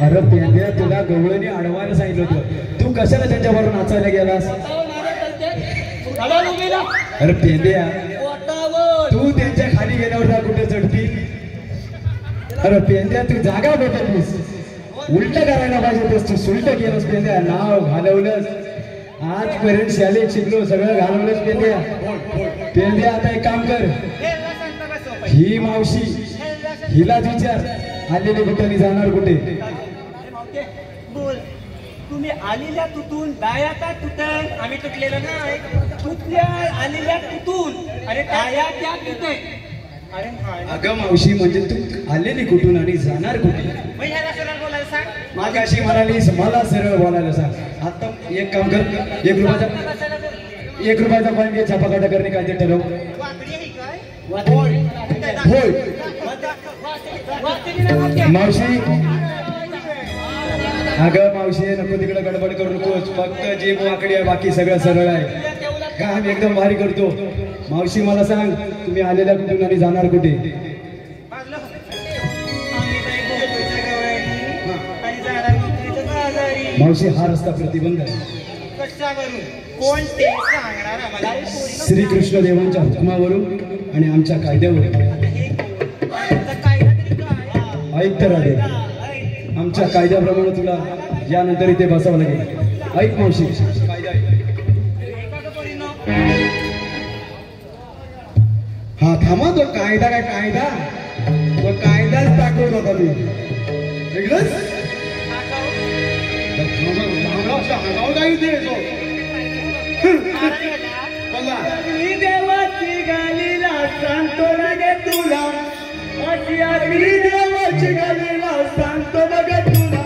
अरे पेंद्या तुला गवळणी अडवायला सांगितलं होतं. तू कशाला त्यांच्याबरोबर नाचायला गेलास. अरे पेंद्या तू त्यांच्या खाली गेल्यावर कुठे चढती. अरे पेंद्या तू जागा बदललीस. उलट करायला पाहिजे तू सुलट केलंस पेंद्या. नाव घालवलंस. आजपर्यंत शाळेत शिकलो सगळं घालवलंस पेंद्या. पेंद्या आता एक काम कर. ही मावशी हिलाच विचार आलेले कुठे जाणार कुठे. बोल तुम्ही आलेल्या तुटून दायाचा तुटन. आम्ही तुटलेलो नाही. तुटल्या आलेल्या तुटून. अरे दाया त्या तुटे. अरे अगं मावशी म्हणजे तू आलेली कुठून आणि जाणार कुठे. ह्याला सरळ बोलायला सांग. मागाशी म्हणालीस मला सरळ बोलायला सांग. एक काम कर, 1 रुपयाचा कॉइन घे, छापाकाटा करणे काय ते ठरव. वाकडी आहे काय? होय मावशी, अगं मावशी नको तिकडे गडबड करू नकोस, फक्त जे वाकडी आहे बाकी सगळं सरळ आहे. काम एकदम भारी करतो. मावशी मला सांग, तुम्ही आलेल्या कुठून आणि जाणार कुठे? मावशी हा रस्ता प्रतिबंध आहे. कोण ते सांगणार आम्हाला? श्रीकृष्ण देवांच्या हुकमावरून आणि आमच्या कायद्यावरून. ऐक तर आले, आमच्या कायद्याप्रमाणे तुला यानंतर इथे बसावं लागेल. ऐक मावशी, कायदा हा थांबा, तो कायदा काय कायदा, तो कायदाच दाखवत होता मी. वेगळंच देवाची गालीला सांगतो बघे तुला, अशी आगरी देवाची गालीला सांगतो बघे तुला.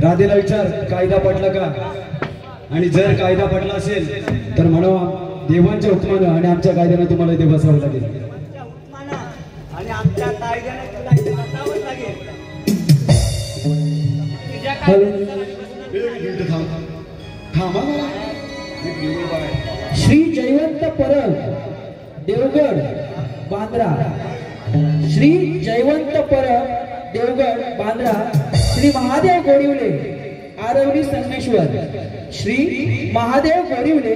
राधेला विचार, कायदा पटला का? आणि जर कायदा पटला असेल तर म्हणावा देवांच्या हुकमानं आणि आमच्या कायद्यानं तुम्हाला इथे बसावं लागेल. आणि आमच्या कायद्याने तुला इथे बसावं लागेल. श्री जयवंत परब देवगड बांद्रा, श्री जयवंत परब देवगड बांद्रा, श्री महादेव गोडिवले आरवली संगमेश्वर, श्री महादेव गोडिवले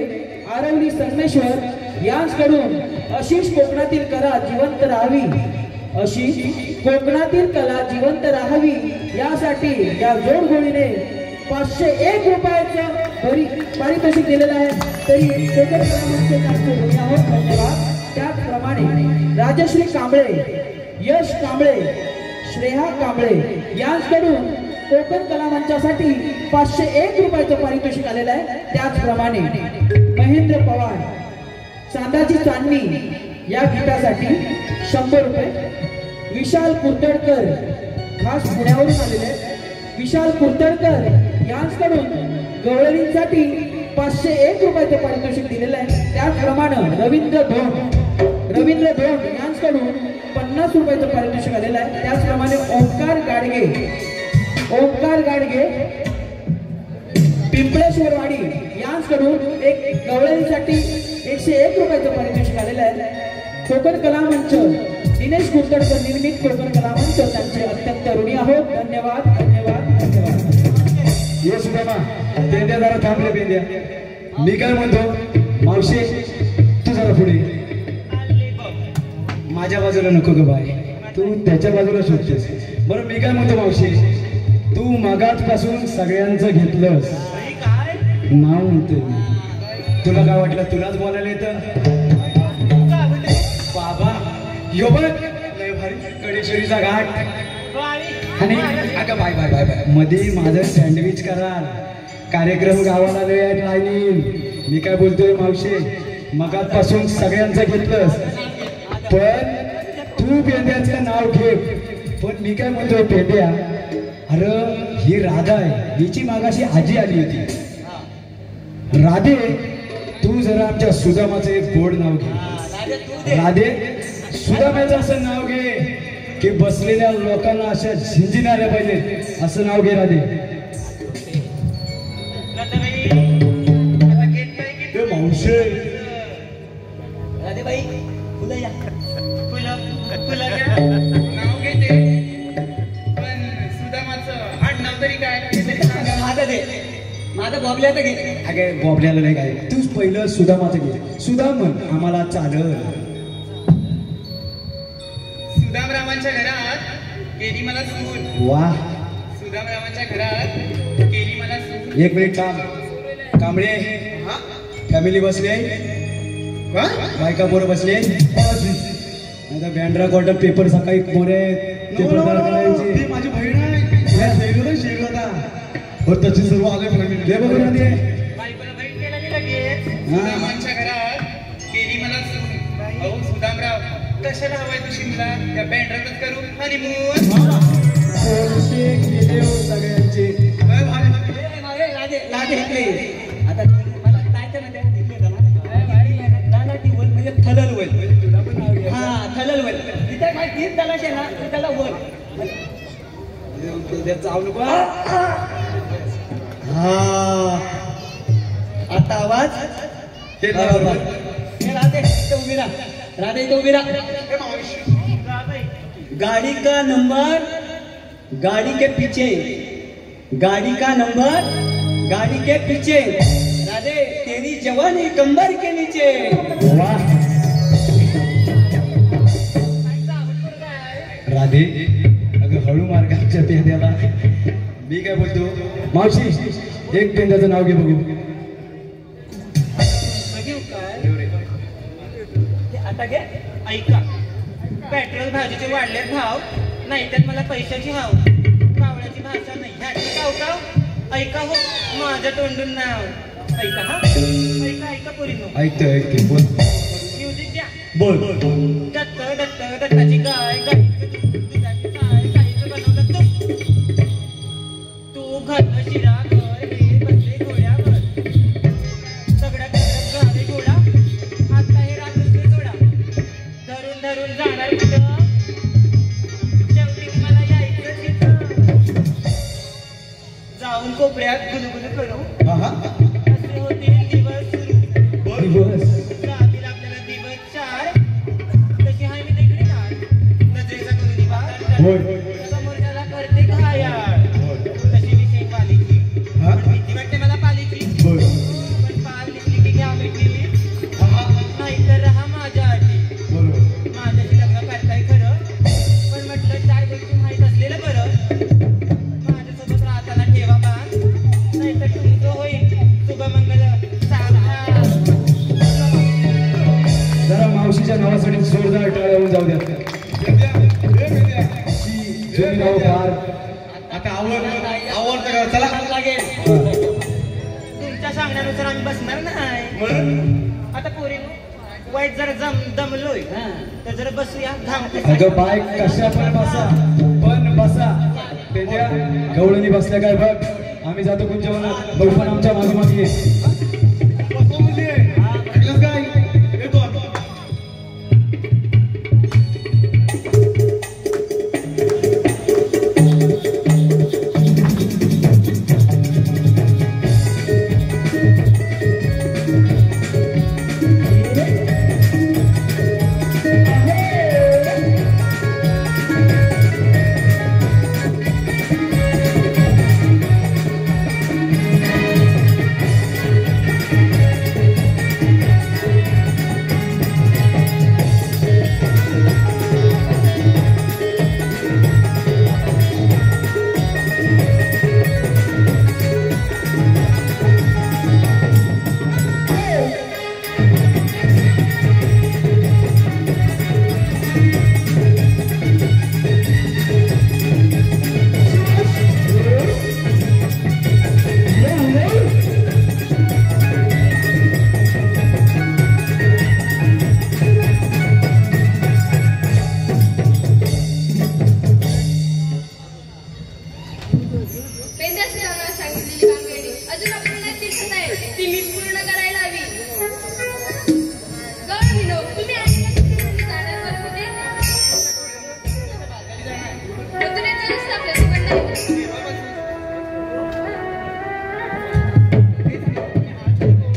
आरवली संगमेश्वर यांकडून अशीच कोकणातील कला जिवंत राहावी, अशी कोकणातील कला जिवंत राहावी यासाठी या जोडगोळीने 501 रुपयाचं पारितोषिक दिलेलं आहे. तरी कोकण कला आहोत धन्यवाद. त्याचप्रमाणे राजश्री कांबळे, यश कांबळे, श्रेया कांबळे यांकडून कोकण कला मंचासाठी 501 रुपयाचं पारितोषिक आलेलं आहे. त्याचप्रमाणे महेंद्र पवार, चांदाची चांदणी या गीतासाठी 100 रुपये. विशाल कुर्तडकर खास पुण्यावरून आलेले विशाल कुर्तडकर यांकडून गवळणीसाठी 501 रुपयाचं पारितोषिक दिलेलं आहे. त्याचप्रमाणे रवींद्र धोंड यांकडून 50 रुपयाचं पारितोषिक आलेलं आहे. त्याचप्रमाणे ओंकार गाडगे ओंकार गाडगे पिंपळेश्वरवाडी यांच्याकडून एक गवळणीसाठी 101 रुपयाचं पारितोषिक आलेलं आहे. कोकण कला मंच दिनेश कुलकर्णी निर्मित कोकण कला मंच त्यांचे अत्यंत ऋणी आहोत. धन्यवाद धन्यवाद धन्यवाद. ये सुदामा पेंड्या जरा थांबले पेंड्या. मी काय म्हणतो मावशी तू जरा पुढे माझ्या बाजूला नको ग बाय, तू त्याच्या बाजूला शोधतेस. बरं मी काय म्हणतो मावशी, तू मागातपासून सगळ्यांचं घेतलंस नाव म्हणते मी. तुला काय वाटलं तुलाच बोलायला येतं? बाबा यो बघ लय भारी कडेश्वरीचा घाट. आणि अगं बाय बाय बाय बाय मध्ये माझं सँडविच करा. कार्यक्रम गावाला वेळ राहील. मी काय बोलतोय मावशी, मगातपासून सगळ्यांचं घेतलंस पण तू पेंड्याचं नाव घे. पण मी काय म्हणतोय पेंड्या, अरे ही राधा आहे, हिची मागाशी आजी आली होती. राधे तू जरा आमच्या सुदामाचं एक गोड नाव घे. राधे सुदामाचं असं नाव घे की बसलेल्या लोकांना अशा झिंजिणाऱ्या पाहिजे असं नाव घे राधे. मावशे राधे बाई फुलं या फुलं घ्या. नाव घेते पण सुदामाचं आडनाव तरी काय ते तरी सांगा. माझं दे, माझं बॉबल्याचं घे. अगे बॉबल्याला नाही काय, तूच पहिलं सुदामाचं घे. सुदामन आम्हाला चालल. सुदामरावांच्या घरात केली मला सून. वा सुदामरावांच्या घरात केली मला सून. एक मिनिट थांब. कांबळे फॅमिली बसले, बायका पोरं बसले. आता बँड्रा कॉटन पेपर सकाळी मोरे पेपर तयार करायचे. माझी बहीण आहे शेगलता बरं त्याची सर्व आले दे बघू ना ते. बायकोला बाईट केला की लगेच. सुदामांच्या घरात केली मला सून. अहो सुदामराव कशाला हवाय तू शिमला? त्या बँड्रातच करू हनीमून. सगळ्यांचे राधे इकडे ये. आता मला काय म्हणते ती वन म्हणजे थलल वन. हा थलल वन. तिथे काय तीच तलाश आहे ना, त्याला वन चावू नको. हा आता आवाज हे बरोबर. हे राधे इथे उभी राहा. राधे इथे उभी राहा. गाड़ी का नंबर गाड़ी के पीछे, गाड़ी का नंबर गाड़ी के पीछे. राधे तेरी जवानी कंबर के नीचे. वाह राधे अगं हळू मार्गाच्या पेंड्याला. मी काय बोलतो मावशी, एक पेंड्याचं नाव घे बघू. आता घे. ऐका, पेट्रोल भाजीचे वाढले भाव, नाही तर मला पैशाची हाव. कावळ्याची भाषा नाही ह्याची काव काव. ऐका हो माझं तोंडून नाव. ऐका हा, ऐका ऐका पोरीनो. ऐकतोय बोल. म्युझिक द्या. बोल दत्त दत्त दत्ताची गाय, दुधाची साय, साईचं बनवलं तूप. तू घातलं शिरा घर, हे बसले घोड्यावर. सगळ्या घरात गावे घोडा, आता हे रात्र जोडा. धरून धरून जाणार कुठं, शेवटी मला यायचं तिथं. जाऊन कोपऱ्यात गुलगुल करू, असे होतील दिवस सुरू. दिवस राहतील आपल्याला दिवस चार. तशी हाय मी देखणे नार, नजरेचा करून निवार. होय समोरच्याला करते घायाळ. तशी विषय पालीची, भीती वाटते मला पालीची. बोल. पण पाल दिसली की घ्या मिटली, नाहीतर राहा माझ्या आधी. बरोबर. माझ्याशी लग्न करताय खरं, पण म्हटलं चार गोष्टी माहीत असलेलं बरं. माझ्यासोबत राहताना ठेवा बाण, नाहीतर तुमचं होईल शुभमंगल सावधान. जरा मावशीच्या नावासाठी जोरदार टाळ्या होऊन जाऊ द्या. जुनी नाव फार. आता आवडतं का? चला लागेल. तुमच्या सांगण्यानुसार आम्ही बसणार नाही. आता पोरीनो वाईट जरा दमलोय तर जरा बसूया. अगं बाय कशा पण बसा, पण बसा. त्याच्या गवळणी बसल्या काय बघ. आम्ही जातो तुमच्या मनात बघू, पण आमच्या मागे मागे काय येतो आपण. बेंदास्ताना सांगितलेली कामगिरी अजून आपल्याला दिसत आहे ती मी पूर्ण करायला हवी. गौरविनो, तुम्ही जाण्यावर कुठे मथुरेचा रस्ता आपल्यासोबत नाही.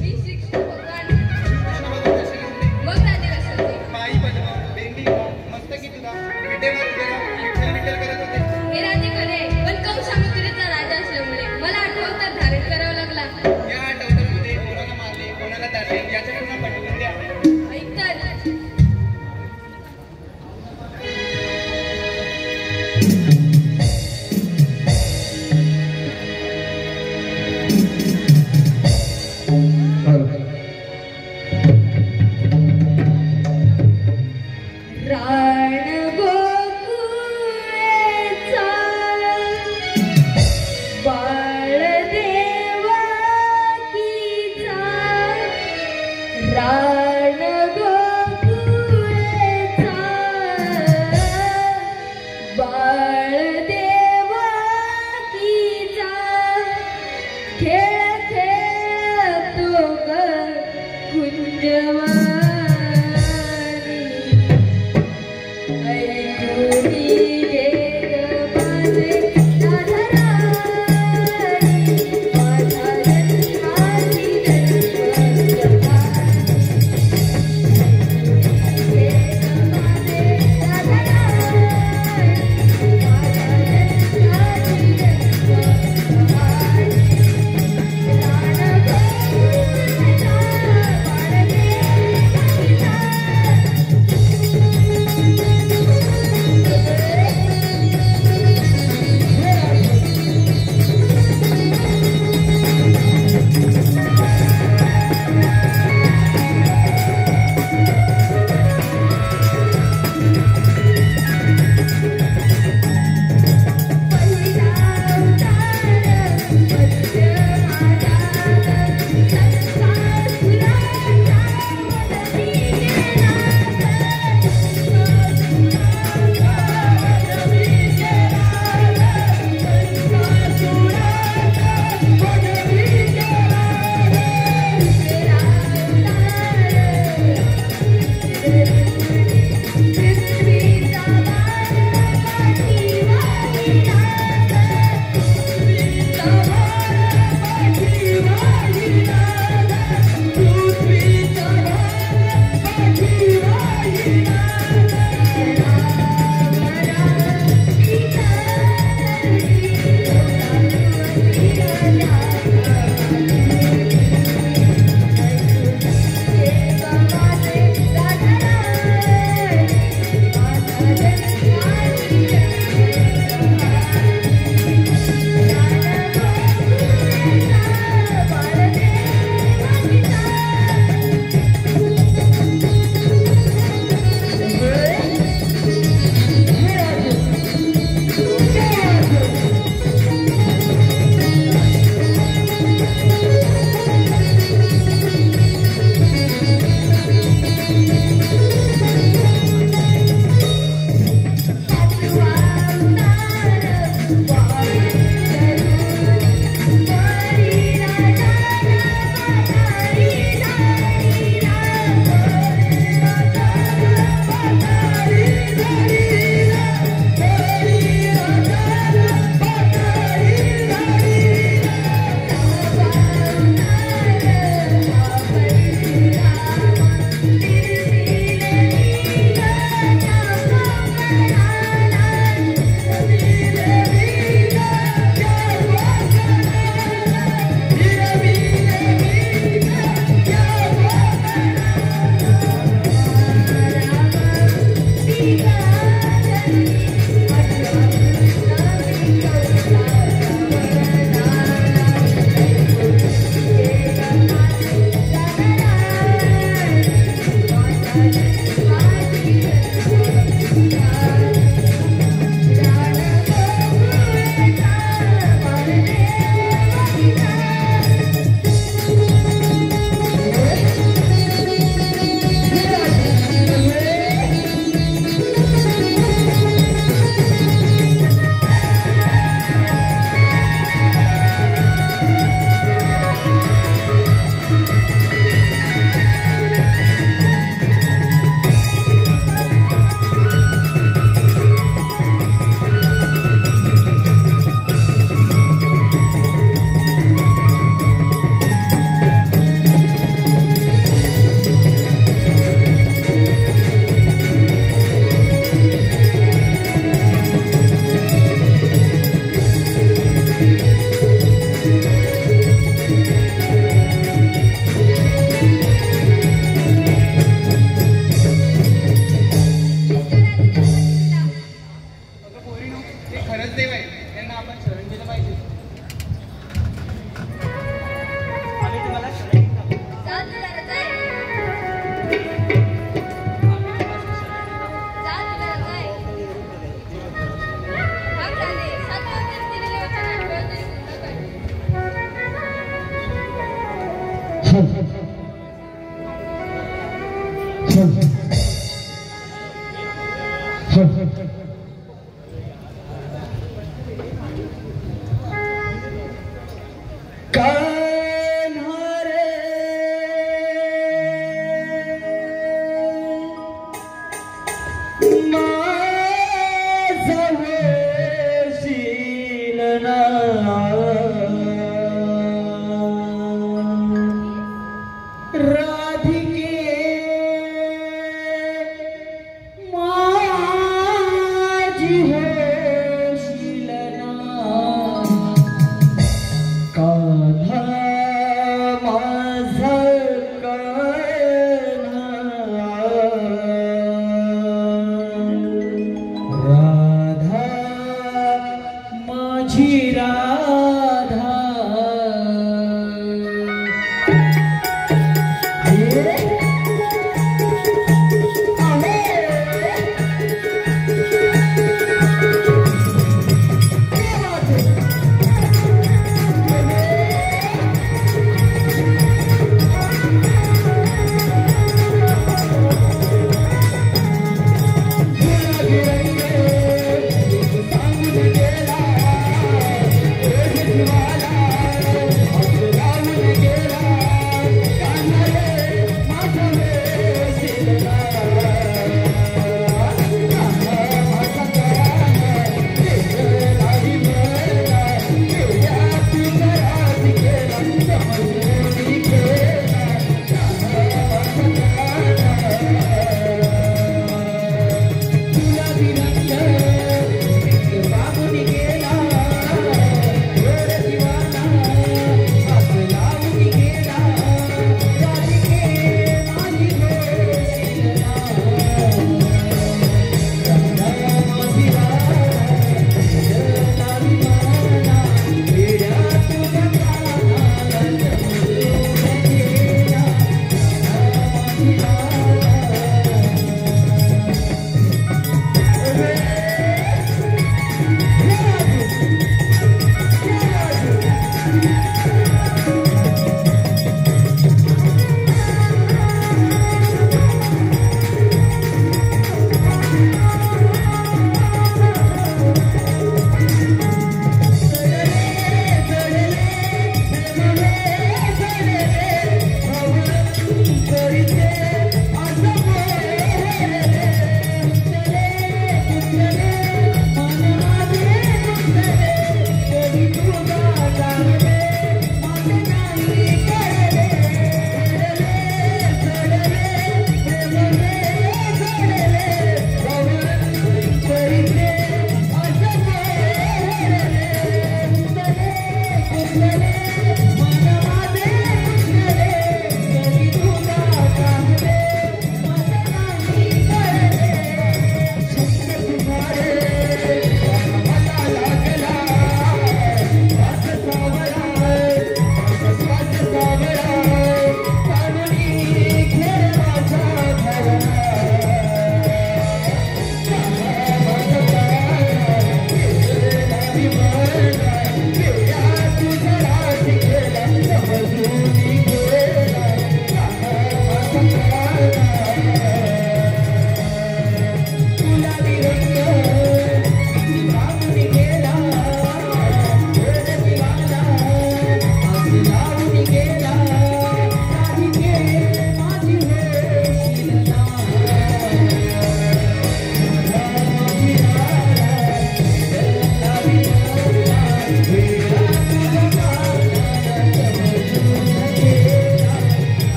मी श्रीकृष्ण भगवान मग राजे दशरथ बाई बजवा बेंडी मस्तकी तुला विटेवर विठ्ठल करत होते. हे राजे खरे पण कंस मथुरेचा राजा असल्यामुळे मला आठवतात धारण करावा लागला. या आठवड्यामध्ये कोणाला मारले कोणाला तारले याच्या पुन्हा पटवून द्या. ऐकतात राण गोकुळेचा बाळदेवा कीचा राण गोकुळेचा बाळदेवा कीचा खेळ खेळतो ग कुंजवानी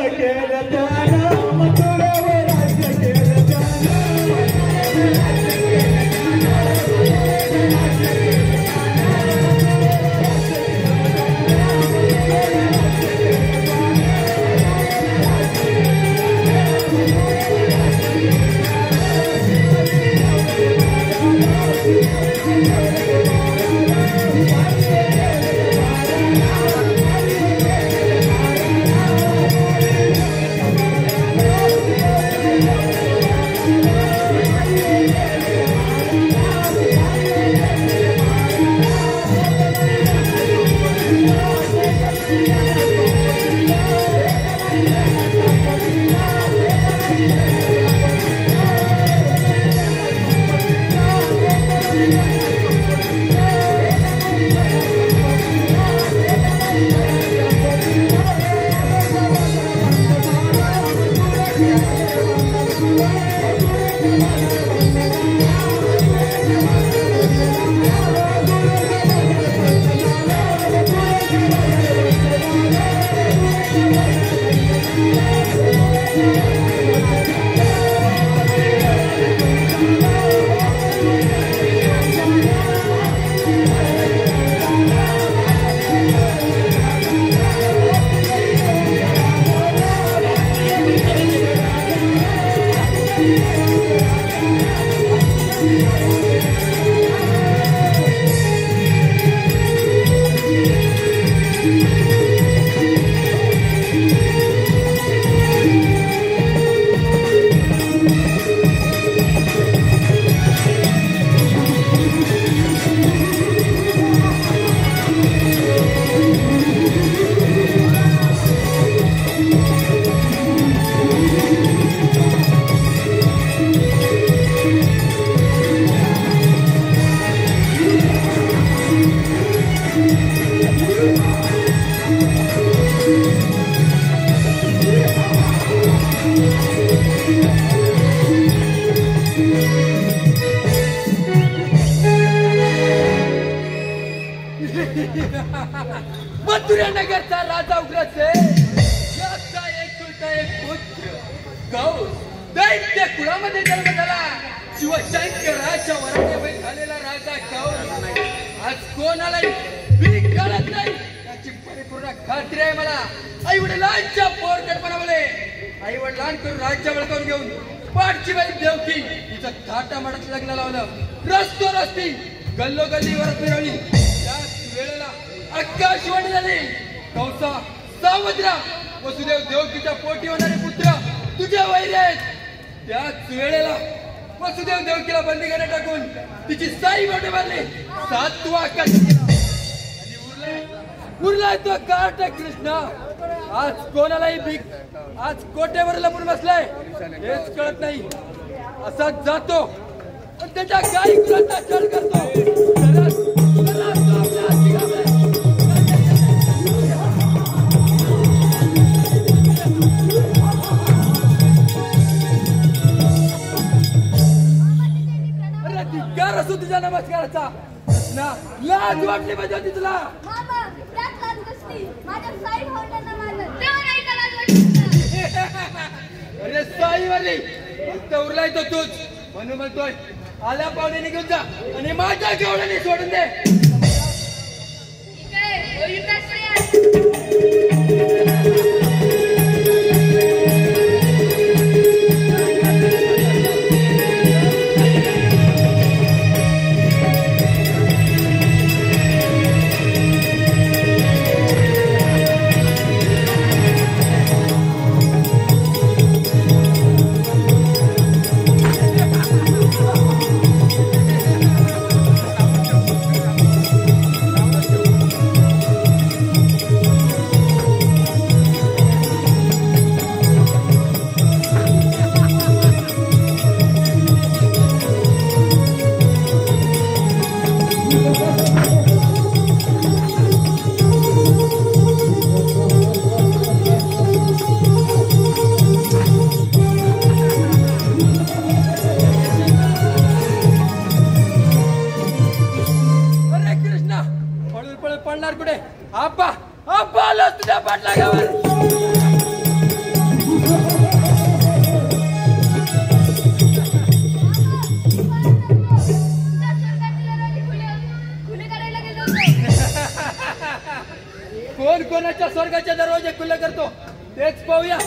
केलं त्यानं, मथुरेवर राज्य केलं त्यानं. मथुरानगरचा राजा उग्रसेन याचा एकुलता एक पुत्र गौस दैत्य कुळामध्ये जन्म झाला. शिवशंकराच्या वराने झालेला राजा गौस आज कोणालाही भीक घालत नाही याची परिपूर्ण खात्री आहे मला. आई वडिलांच्या पोरकटपणामुळे आई वडिलांकडून राज्य बळकावून घेऊन पाठची बाई देवकी तिचं थाटामाटात लग्न लावलं. रस्तो रस्ती गल्लोगल्लीवर फिरवली. त्याच वेळेला आकाशवाणी झाली. कौसा सावधरा वसुदेव देवकीच्या पोटी होणारे पुत्र तुझ्या वैरी आहेत. त्याच वेळेला वसुदेव देवकीला बंदीखाने टाकून तिची साई बोटे मारली. 7वा आकाश आणि उरलाय तो कार्ट कृष्ण. आज कोणालाही भीक आज कोटेवर लपून बसलाय हेच कळत नाही. असाच जातो पण त्याच्या गाई कुलांना छळ करतो. धिक्कार असो तुझ्या नमस्काराचा. लाज वाटली पाहिजे तुला. अरे साई वाली उरलाय तो तूच म्हणून म्हणतोय आल्या पावणे निघून जा आणि माझ्या जेवढ्याने सोडून दे. कोण कोणाच्या स्वर्गाचे दरवाजे खुले करतो तेच पाहूया.